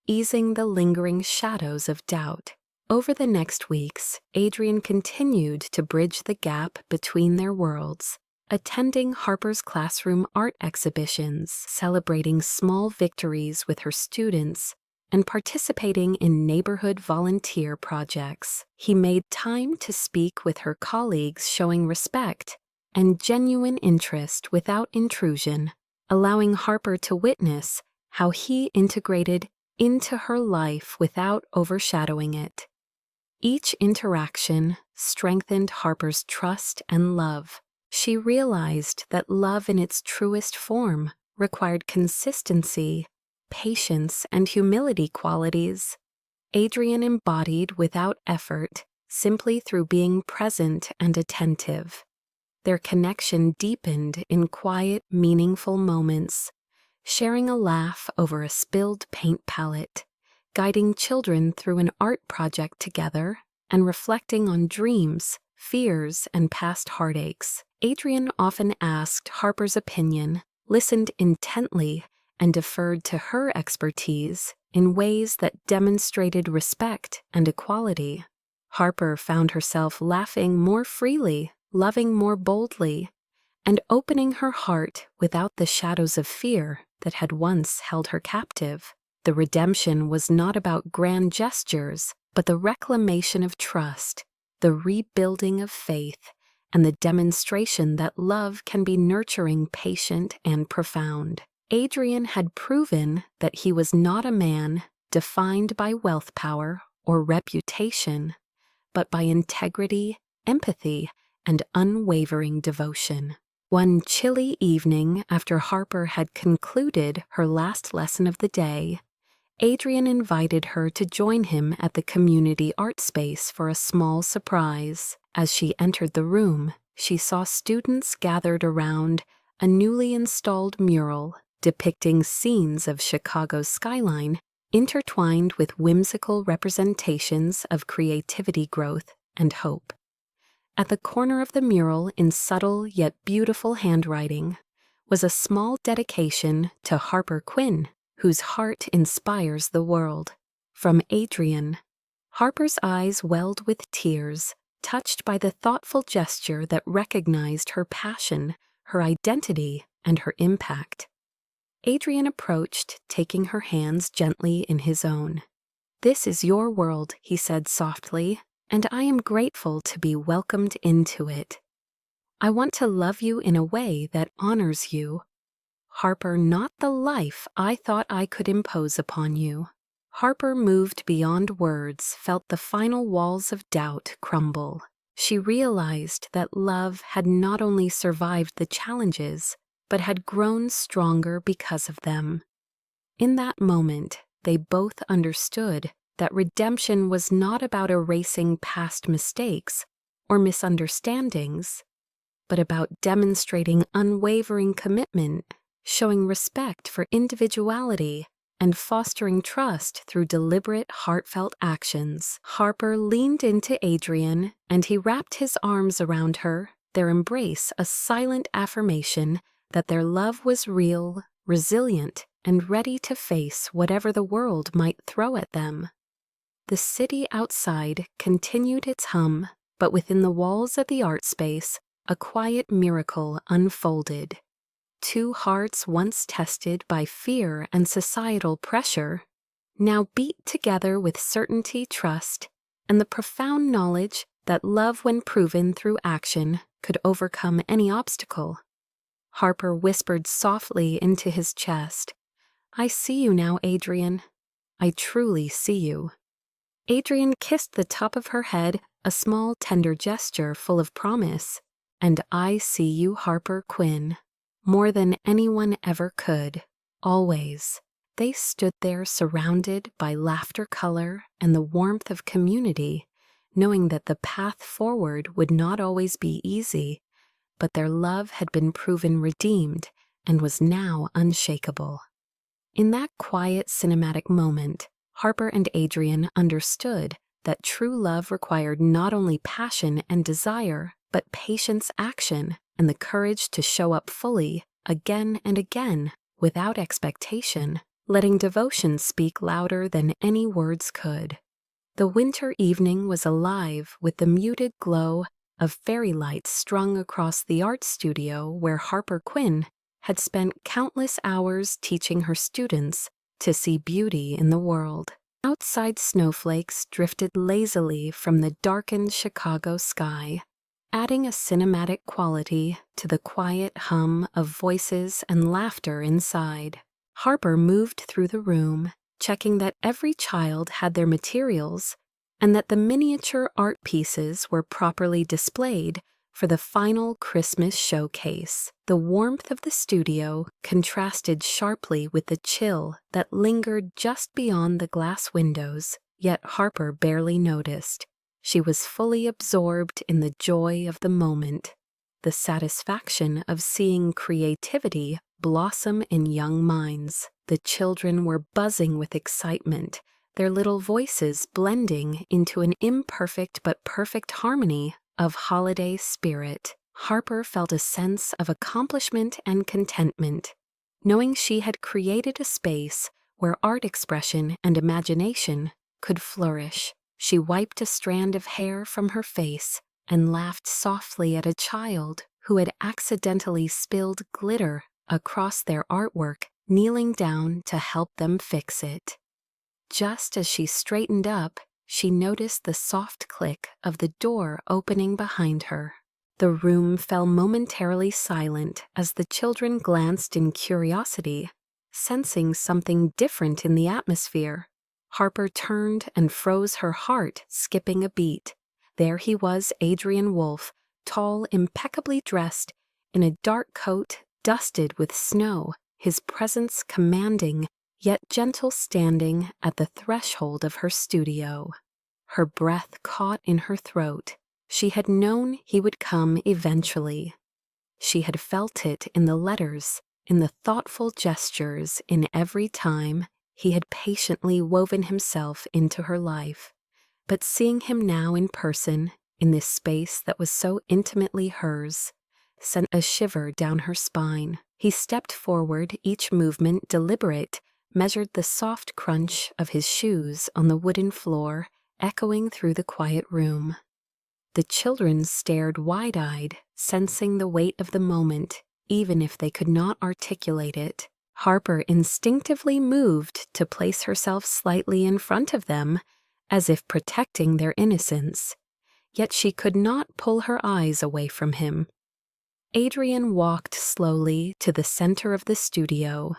easing the lingering shadows of doubt. Over the next weeks, Adrian continued to bridge the gap between their worlds, attending Harper's classroom art exhibitions, celebrating small victories with her students, and participating in neighborhood volunteer projects. He made time to speak with her colleagues, showing respect and genuine interest without intrusion, allowing Harper to witness how he integrated into her life without overshadowing it. Each interaction strengthened Harper's trust and love. She realized that love in its truest form required consistency, patience, and humility, qualities Adrian embodied without effort, simply through being present and attentive. Their connection deepened in quiet, meaningful moments, sharing a laugh over a spilled paint palette, guiding children through an art project together, and reflecting on dreams, fears, and past heartaches. Adrian often asked Harper's opinion, listened intently, and deferred to her expertise in ways that demonstrated respect and equality. Harper found herself laughing more freely, loving more boldly, and opening her heart without the shadows of fear that had once held her captive. The redemption was not about grand gestures, but the reclamation of trust, the rebuilding of faith, and the demonstration that love can be nurturing, patient, and profound. Adrian had proven that he was not a man defined by wealth, power, or reputation, but by integrity, empathy, and unwavering devotion. One chilly evening, after Harper had concluded her last lesson of the day, Adrian invited her to join him at the community art space for a small surprise. As she entered the room, she saw students gathered around a newly installed mural depicting scenes of Chicago's skyline, intertwined with whimsical representations of creativity, growth, and hope. At the corner of the mural, in subtle yet beautiful handwriting, was a small dedication to Harper Quinn, whose heart inspires the world. From Adrian. Harper's eyes welled with tears, touched by the thoughtful gesture that recognized her passion, her identity, and her impact. Adrian approached, taking her hands gently in his own. "This is your world," he said softly, "and I am grateful to be welcomed into it. I want to love you in a way that honors you. Harper, not the life I thought I could impose upon you." Harper, moved beyond words, felt the final walls of doubt crumble. She realized that love had not only survived the challenges, but had grown stronger because of them. In that moment, they both understood that redemption was not about erasing past mistakes or misunderstandings, but about demonstrating unwavering commitment, showing respect for individuality, and fostering trust through deliberate, heartfelt actions. Harper leaned into Adrian, and he wrapped his arms around her, their embrace a silent affirmation that their love was real, resilient, and ready to face whatever the world might throw at them. The city outside continued its hum, but within the walls of the art space, a quiet miracle unfolded. Two hearts once tested by fear and societal pressure now beat together with certainty, trust, and the profound knowledge that love, when proven through action, could overcome any obstacle. Harper whispered softly into his chest, "I see you now, Adrian. I truly see you." Adrian kissed the top of her head, a small, tender gesture full of promise. "And I see you, Harper Quinn, more than anyone ever could, always." They stood there surrounded by laughter, color, and the warmth of community, knowing that the path forward would not always be easy, but their love had been proven redeemed and was now unshakable. In that quiet, cinematic moment, Harper and Adrian understood that true love required not only passion and desire, but patience, action, and the courage to show up fully, again and again, without expectation, letting devotion speak louder than any words could. The winter evening was alive with the muted glow of fairy lights strung across the art studio where Harper Quinn had spent countless hours teaching her students to see beauty in the world. Outside, snowflakes drifted lazily from the darkened Chicago sky, adding a cinematic quality to the quiet hum of voices and laughter inside. Harper moved through the room, checking that every child had their materials and that the miniature art pieces were properly displayed for the final Christmas showcase. The warmth of the studio contrasted sharply with the chill that lingered just beyond the glass windows, yet Harper barely noticed. She was fully absorbed in the joy of the moment, the satisfaction of seeing creativity blossom in young minds. The children were buzzing with excitement, their little voices blending into an imperfect but perfect harmony of holiday spirit. Harper felt a sense of accomplishment and contentment, knowing she had created a space where art expression and imagination could flourish. She wiped a strand of hair from her face and laughed softly at a child who had accidentally spilled glitter across their artwork, kneeling down to help them fix it. Just as she straightened up, she noticed the soft click of the door opening behind her. The room fell momentarily silent as the children glanced in curiosity, sensing something different in the atmosphere. Harper turned and froze, her heart skipping a beat. There he was, Adrian Wolfe, tall, impeccably dressed, in a dark coat dusted with snow, his presence commanding, yet gentle, standing at the threshold of her studio. Her breath caught in her throat. She had known he would come eventually. She had felt it in the letters, in the thoughtful gestures, in every time he had patiently woven himself into her life. But seeing him now in person, in this space that was so intimately hers, sent a shiver down her spine. He stepped forward, each movement deliberate, measured the soft crunch of his shoes on the wooden floor, echoing through the quiet room. The children stared wide-eyed, sensing the weight of the moment, even if they could not articulate it. Harper instinctively moved to place herself slightly in front of them, as if protecting their innocence. Yet she could not pull her eyes away from him. Adrian walked slowly to the center of the studio,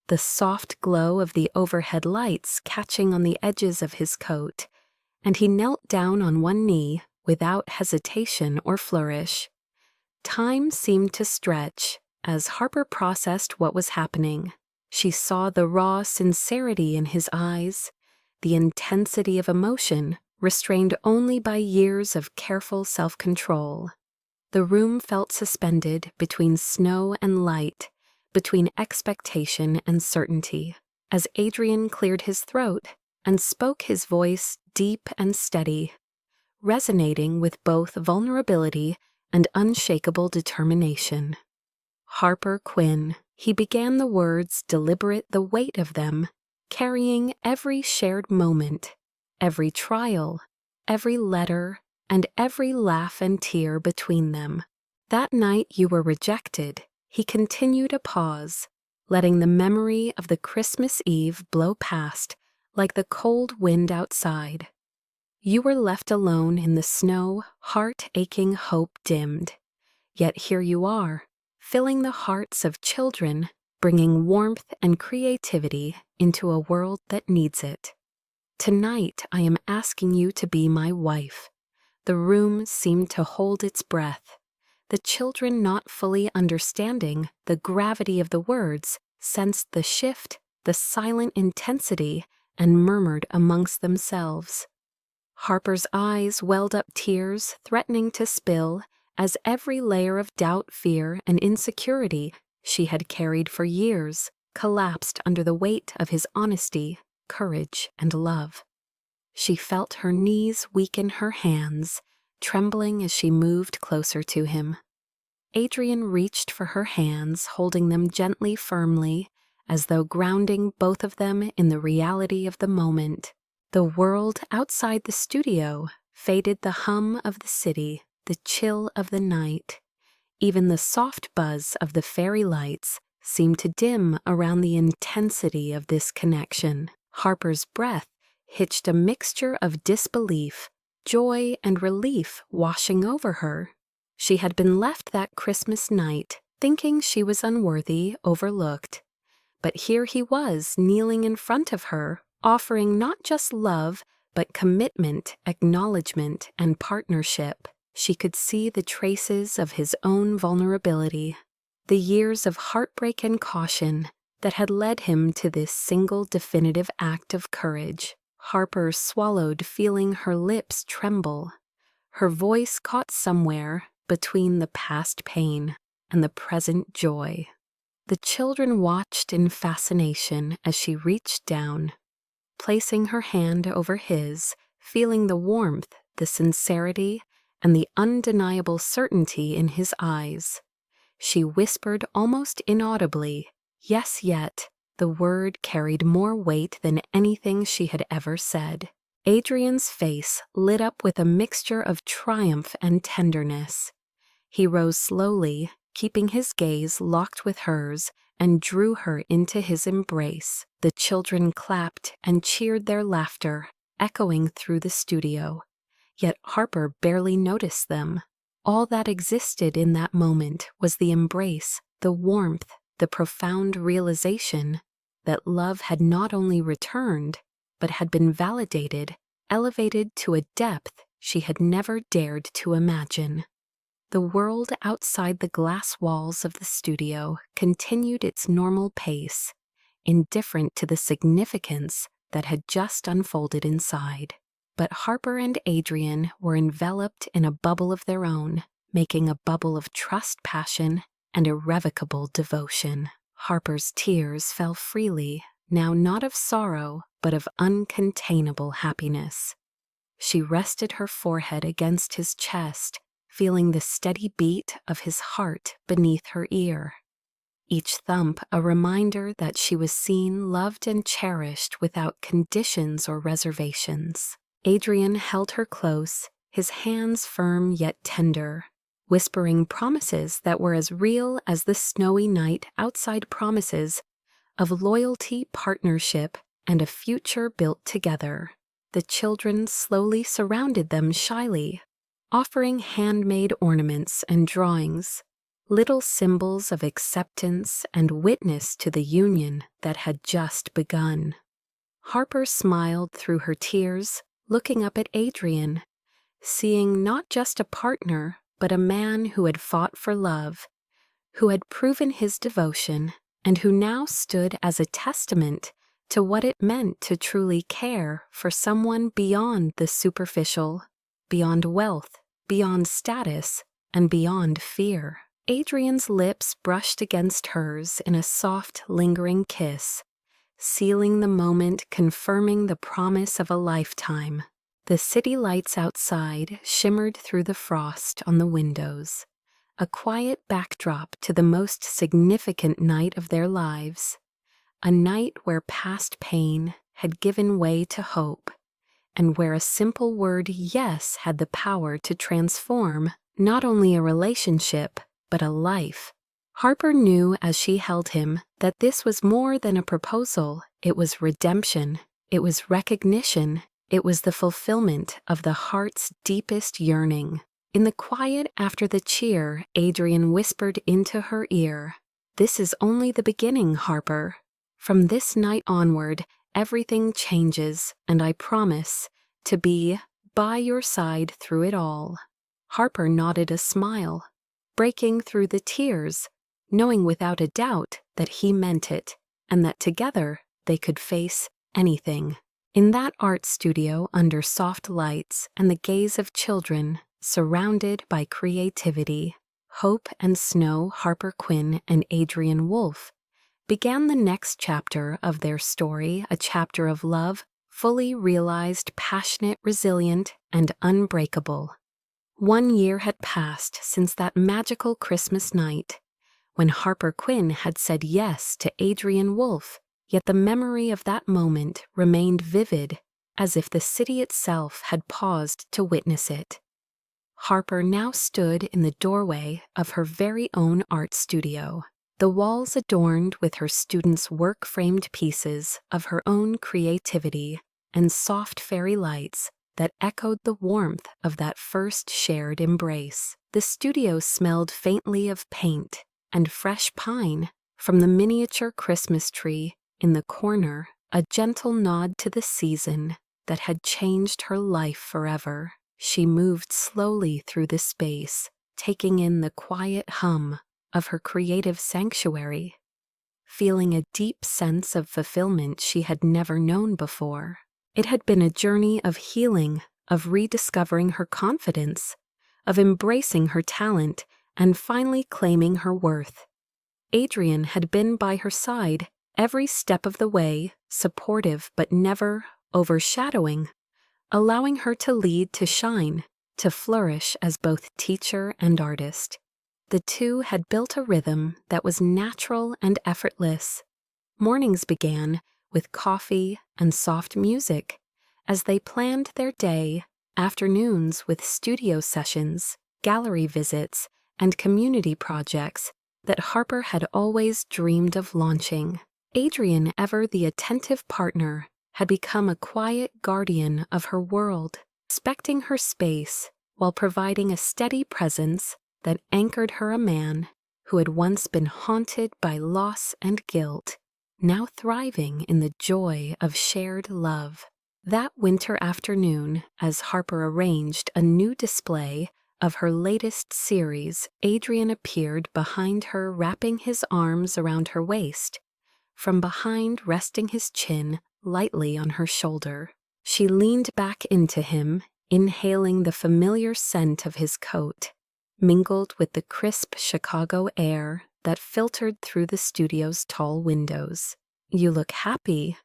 the soft glow of the overhead lights catching on the edges of his coat, and he knelt down on one knee, without hesitation or flourish. Time seemed to stretch as Harper processed what was happening. She saw the raw sincerity in his eyes, the intensity of emotion restrained only by years of careful self-control. The room felt suspended between snow and light, between expectation and certainty. As Adrian cleared his throat and spoke, his voice deep and steady, resonating with both vulnerability and unshakable determination. Harper Quinn. He began the words, deliberate the weight of them, carrying every shared moment, every trial, every letter, and every laugh and tear between them. That night you were rejected, he continued a pause, letting the memory of the Christmas Eve blow past like the cold wind outside. You were left alone in the snow, heart-aching hope dimmed. Yet here you are, filling the hearts of children, bringing warmth and creativity into a world that needs it. Tonight I am asking you to be my wife. The room seemed to hold its breath. The children, not fully understanding the gravity of the words, sensed the shift, the silent intensity, and murmured amongst themselves. Harper's eyes welled up tears, threatening to spill, as every layer of doubt, fear, and insecurity she had carried for years collapsed under the weight of his honesty, courage, and love. She felt her knees weaken, her hands trembling as she moved closer to him. Adrian reached for her hands, holding them gently, firmly, as though grounding both of them in the reality of the moment. The world outside the studio faded, the hum of the city, the chill of the night. Even the soft buzz of the fairy lights seemed to dim around the intensity of this connection. Harper's breath hitched, a mixture of disbelief, joy, and relief washing over her. She had been left that Christmas night thinking she was unworthy, overlooked. But here he was, kneeling in front of her, offering not just love, but commitment, acknowledgement, and partnership. She could see the traces of his own vulnerability, the years of heartbreak and caution that had led him to this single definitive act of courage. Harper swallowed, feeling her lips tremble. Her voice caught somewhere between the past pain and the present joy. The children watched in fascination as she reached down, placing her hand over his, feeling the warmth, the sincerity, and the undeniable certainty in his eyes. She whispered almost inaudibly, "Yes, yet." The word carried more weight than anything she had ever said. Adrian's face lit up with a mixture of triumph and tenderness. He rose slowly, keeping his gaze locked with hers, and drew her into his embrace. The children clapped and cheered, their laughter echoing through the studio. Yet Harper barely noticed them. All that existed in that moment was the embrace, the warmth, the profound realization that love had not only returned, but had been validated, elevated to a depth she had never dared to imagine. The world outside the glass walls of the studio continued its normal pace, indifferent to the significance that had just unfolded inside. But Harper and Adrian were enveloped in a bubble of their own, making a bubble of trust, passion, and irrevocable devotion. Harper's tears fell freely, now not of sorrow, but of uncontainable happiness. She rested her forehead against his chest, feeling the steady beat of his heart beneath her ear. Each thump a reminder that she was seen, loved, and cherished without conditions or reservations. Adrian held her close, his hands firm yet tender, whispering promises that were as real as the snowy night outside, promises of loyalty, partnership, and a future built together. The children slowly surrounded them shyly, offering handmade ornaments and drawings, little symbols of acceptance and witness to the union that had just begun. Harper smiled through her tears, looking up at Adrian, seeing not just a partner, but a man who had fought for love, who had proven his devotion, and who now stood as a testament to what it meant to truly care for someone beyond the superficial, beyond wealth, beyond status, and beyond fear. Adrian's lips brushed against hers in a soft, lingering kiss, sealing the moment, confirming the promise of a lifetime. The city lights outside shimmered through the frost on the windows, a quiet backdrop to the most significant night of their lives, a night where past pain had given way to hope, and where a simple word yes had the power to transform not only a relationship, but a life. Harper knew as she held him that this was more than a proposal. It was redemption, it was recognition, it was the fulfillment of the heart's deepest yearning. In the quiet after the cheer, Adrian whispered into her ear, "This is only the beginning, Harper. From this night onward, everything changes, and I promise to be by your side through it all." Harper nodded a smile, breaking through the tears, knowing without a doubt that he meant it, and that together they could face anything. In that art studio under soft lights and the gaze of children, surrounded by creativity, Hope and Snow Harper Quinn and Adrian Wolfe began the next chapter of their story, a chapter of love, fully realized, passionate, resilient, and unbreakable. 1 year had passed since that magical Christmas night, when Harper Quinn had said yes to Adrian Wolfe, yet the memory of that moment remained vivid, as if the city itself had paused to witness it. Harper now stood in the doorway of her very own art studio, the walls adorned with her students' work-framed pieces of her own creativity and soft fairy lights that echoed the warmth of that first shared embrace. The studio smelled faintly of paint and fresh pine from the miniature Christmas tree in the corner, a gentle nod to the season that had changed her life forever. She moved slowly through the space, taking in the quiet hum of her creative sanctuary, feeling a deep sense of fulfillment she had never known before. It had been a journey of healing, of rediscovering her confidence, of embracing her talent, and finally claiming her worth. Adrian had been by her side every step of the way, supportive but never overshadowing, allowing her to lead, to shine, to flourish as both teacher and artist. The two had built a rhythm that was natural and effortless. Mornings began with coffee and soft music as they planned their day, afternoons with studio sessions, gallery visits, and community projects that Harper had always dreamed of launching. Adrian, ever the attentive partner, had become a quiet guardian of her world, respecting her space while providing a steady presence that anchored her, a man who had once been haunted by loss and guilt, now thriving in the joy of shared love. That winter afternoon, as Harper arranged a new display of her latest series, Adrian appeared behind her, wrapping his arms around her waist, from behind resting his chin lightly on her shoulder. She leaned back into him, inhaling the familiar scent of his coat, mingled with the crisp Chicago air that filtered through the studio's tall windows. "You look happy,"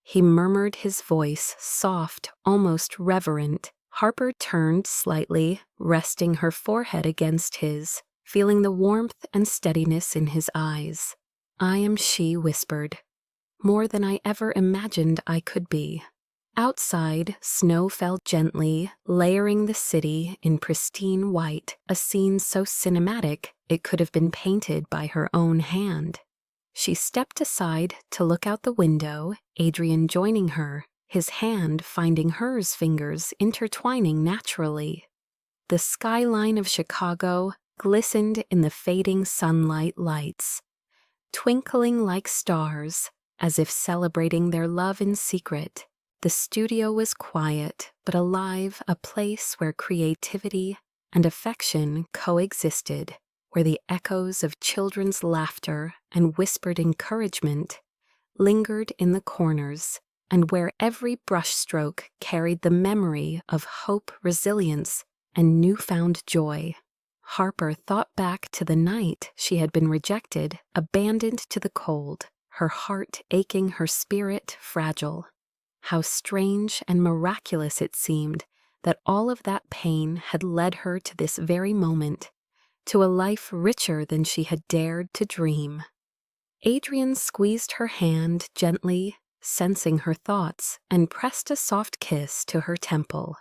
he murmured, his voice soft, almost reverent. Harper turned slightly, resting her forehead against his, feeling the warmth and steadiness in his eyes. "I am," she whispered, "more than I ever imagined I could be." Outside, snow fell gently, layering the city in pristine white, a scene so cinematic it could have been painted by her own hand. She stepped aside to look out the window, Adrian joining her, his hand finding hers, fingers intertwining naturally. The skyline of Chicago glistened in the fading sunlight lights, twinkling like stars, as if celebrating their love in secret. The studio was quiet but alive, a place where creativity and affection coexisted, where the echoes of children's laughter and whispered encouragement lingered in the corners, and where every brushstroke carried the memory of hope, resilience, and newfound joy. Harper thought back to the night she had been rejected, abandoned to the cold, her heart aching, her spirit fragile. How strange and miraculous it seemed that all of that pain had led her to this very moment, to a life richer than she had dared to dream. Adrian squeezed her hand gently, sensing her thoughts, and pressed a soft kiss to her temple.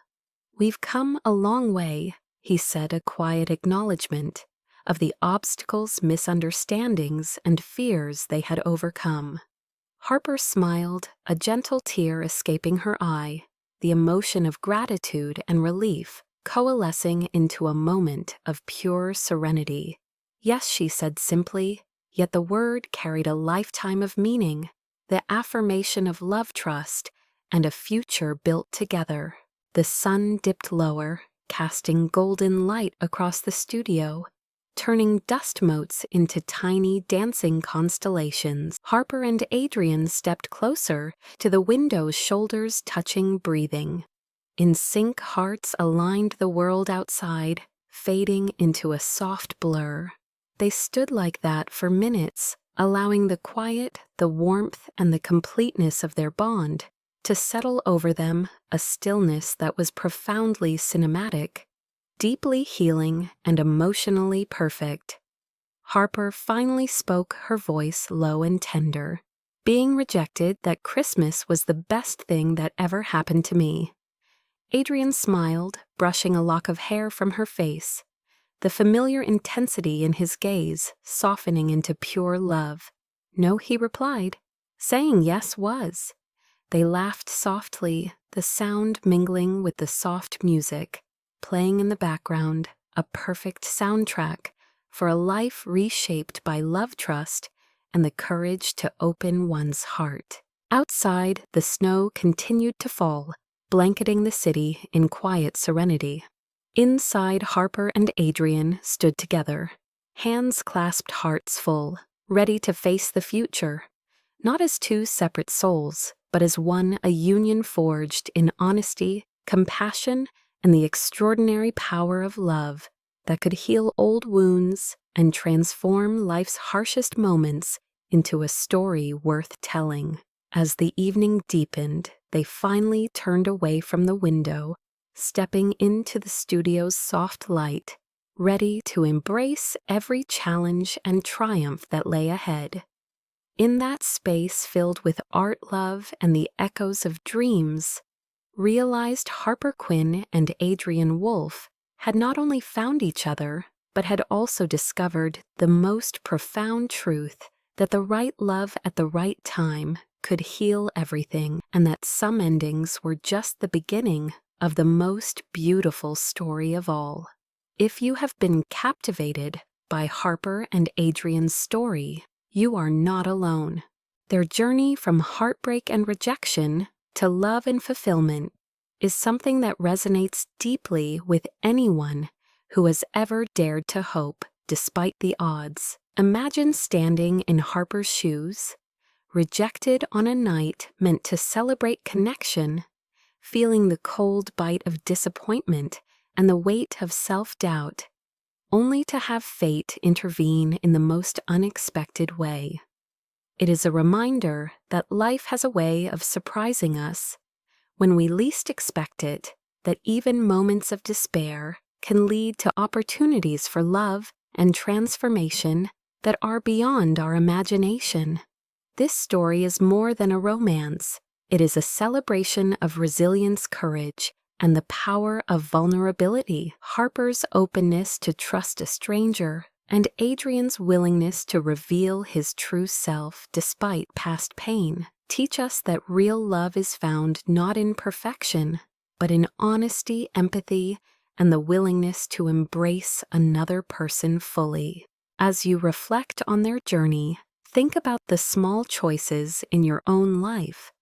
"We've come a long way," he said, a quiet acknowledgement of the obstacles, misunderstandings, and fears they had overcome. Harper smiled, a gentle tear escaping her eye, the emotion of gratitude and relief coalescing into a moment of pure serenity. "Yes," she said simply, yet the word carried a lifetime of meaning, the affirmation of love, trust, and a future built together. The sun dipped lower, casting golden light across the studio, turning dust motes into tiny dancing constellations. Harper and Adrian stepped closer to the window's shoulders, touching, breathing. In sync, hearts aligned, the world outside fading into a soft blur. They stood like that for minutes, allowing the quiet, the warmth, and the completeness of their bond to settle over them, a stillness that was profoundly cinematic, deeply healing, and emotionally perfect. Harper finally spoke, her voice low and tender. "Being rejected that Christmas was the best thing that ever happened to me." Adrian smiled, brushing a lock of hair from her face, the familiar intensity in his gaze softening into pure love. "No," he replied. "Saying yes was." They laughed softly, the sound mingling with the soft music, playing in the background, a perfect soundtrack for a life reshaped by love, trust, and the courage to open one's heart. Outside, the snow continued to fall, blanketing the city in quiet serenity. Inside, Harper and Adrian stood together, hands clasped, hearts full, ready to face the future, not as two separate souls, but as one, a union forged in honesty, compassion, and the extraordinary power of love that could heal old wounds and transform life's harshest moments into a story worth telling. As the evening deepened, they finally turned away from the window, stepping into the studio's soft light, ready to embrace every challenge and triumph that lay ahead. In that space filled with art, love, and the echoes of dreams, realized Harper Quinn and Adrian Wolfe had not only found each other, but had also discovered the most profound truth that the right love at the right time could heal everything, and that some endings were just the beginning of the most beautiful story of all. If you have been captivated by Harper and Adrian's story, you are not alone. Their journey from heartbreak and rejection to love and fulfillment is something that resonates deeply with anyone who has ever dared to hope despite the odds. Imagine standing in Harper's shoes, rejected on a night meant to celebrate connection, feeling the cold bite of disappointment and the weight of self-doubt, only to have fate intervene in the most unexpected way. It is a reminder that life has a way of surprising us when we least expect it, that even moments of despair can lead to opportunities for love and transformation that are beyond our imagination. This story is more than a romance. It is a celebration of resilience, courage, and the power of vulnerability. Harper's openness to trust a stranger, and Adrian's willingness to reveal his true self despite past pain, teach us that real love is found not in perfection, but in honesty, empathy, and the willingness to embrace another person fully. As you reflect on their journey, think about the small choices in your own life,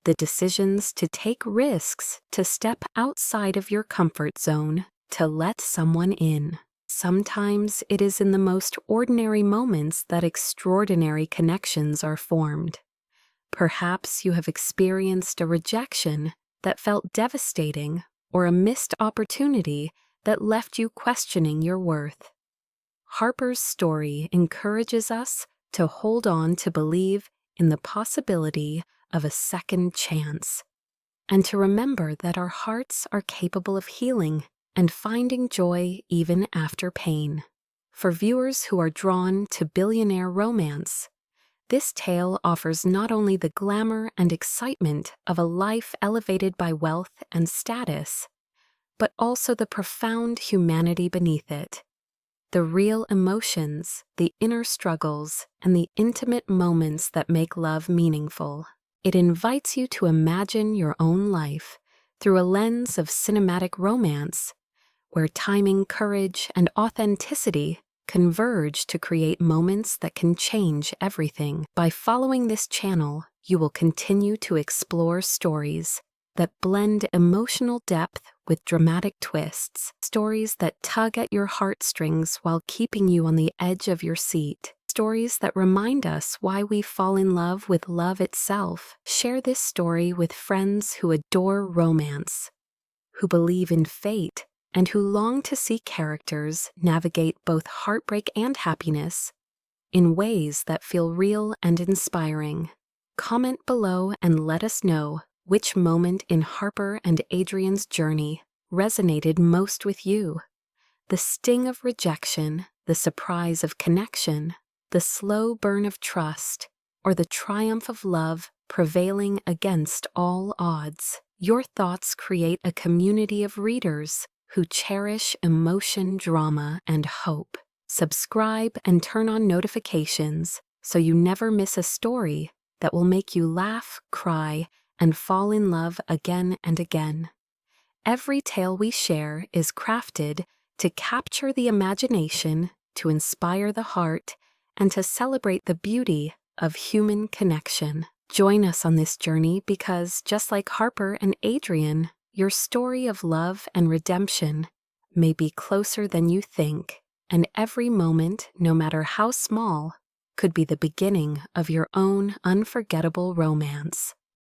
the decisions to take risks, to step outside of your comfort zone, to let someone in. Sometimes it is in the most ordinary moments that extraordinary connections are formed. Perhaps you have experienced a rejection that felt devastating or a missed opportunity that left you questioning your worth. Harper's story encourages us to hold on to believe in the possibility of a second chance, and to remember that our hearts are capable of healing and finding joy even after pain. For viewers who are drawn to billionaire romance, this tale offers not only the glamour and excitement of a life elevated by wealth and status, but also the profound humanity beneath it. The real emotions, the inner struggles, and the intimate moments that make love meaningful. It invites you to imagine your own life through a lens of cinematic romance, where timing, courage, and authenticity converge to create moments that can change everything. By following this channel, you will continue to explore stories that blend emotional depth with dramatic twists, stories that tug at your heartstrings while keeping you on the edge of your seat, stories that remind us why we fall in love with love itself. Share this story with friends who adore romance, who believe in fate, and who long to see characters navigate both heartbreak and happiness in ways that feel real and inspiring. Comment below and let us know which moment in Harper and Adrian's journey resonated most with you. The sting of rejection, the surprise of connection, the slow burn of trust, or the triumph of love prevailing against all odds. Your thoughts create a community of readers who cherish emotion, drama, and hope. Subscribe and turn on notifications so you never miss a story that will make you laugh, cry, and fall in love again and again. Every tale we share is crafted to capture the imagination, to inspire the heart, and to celebrate the beauty of human connection. Join us on this journey because, just like Harper and Adrian, your story of love and redemption may be closer than you think, and every moment, no matter how small, could be the beginning of your own unforgettable romance.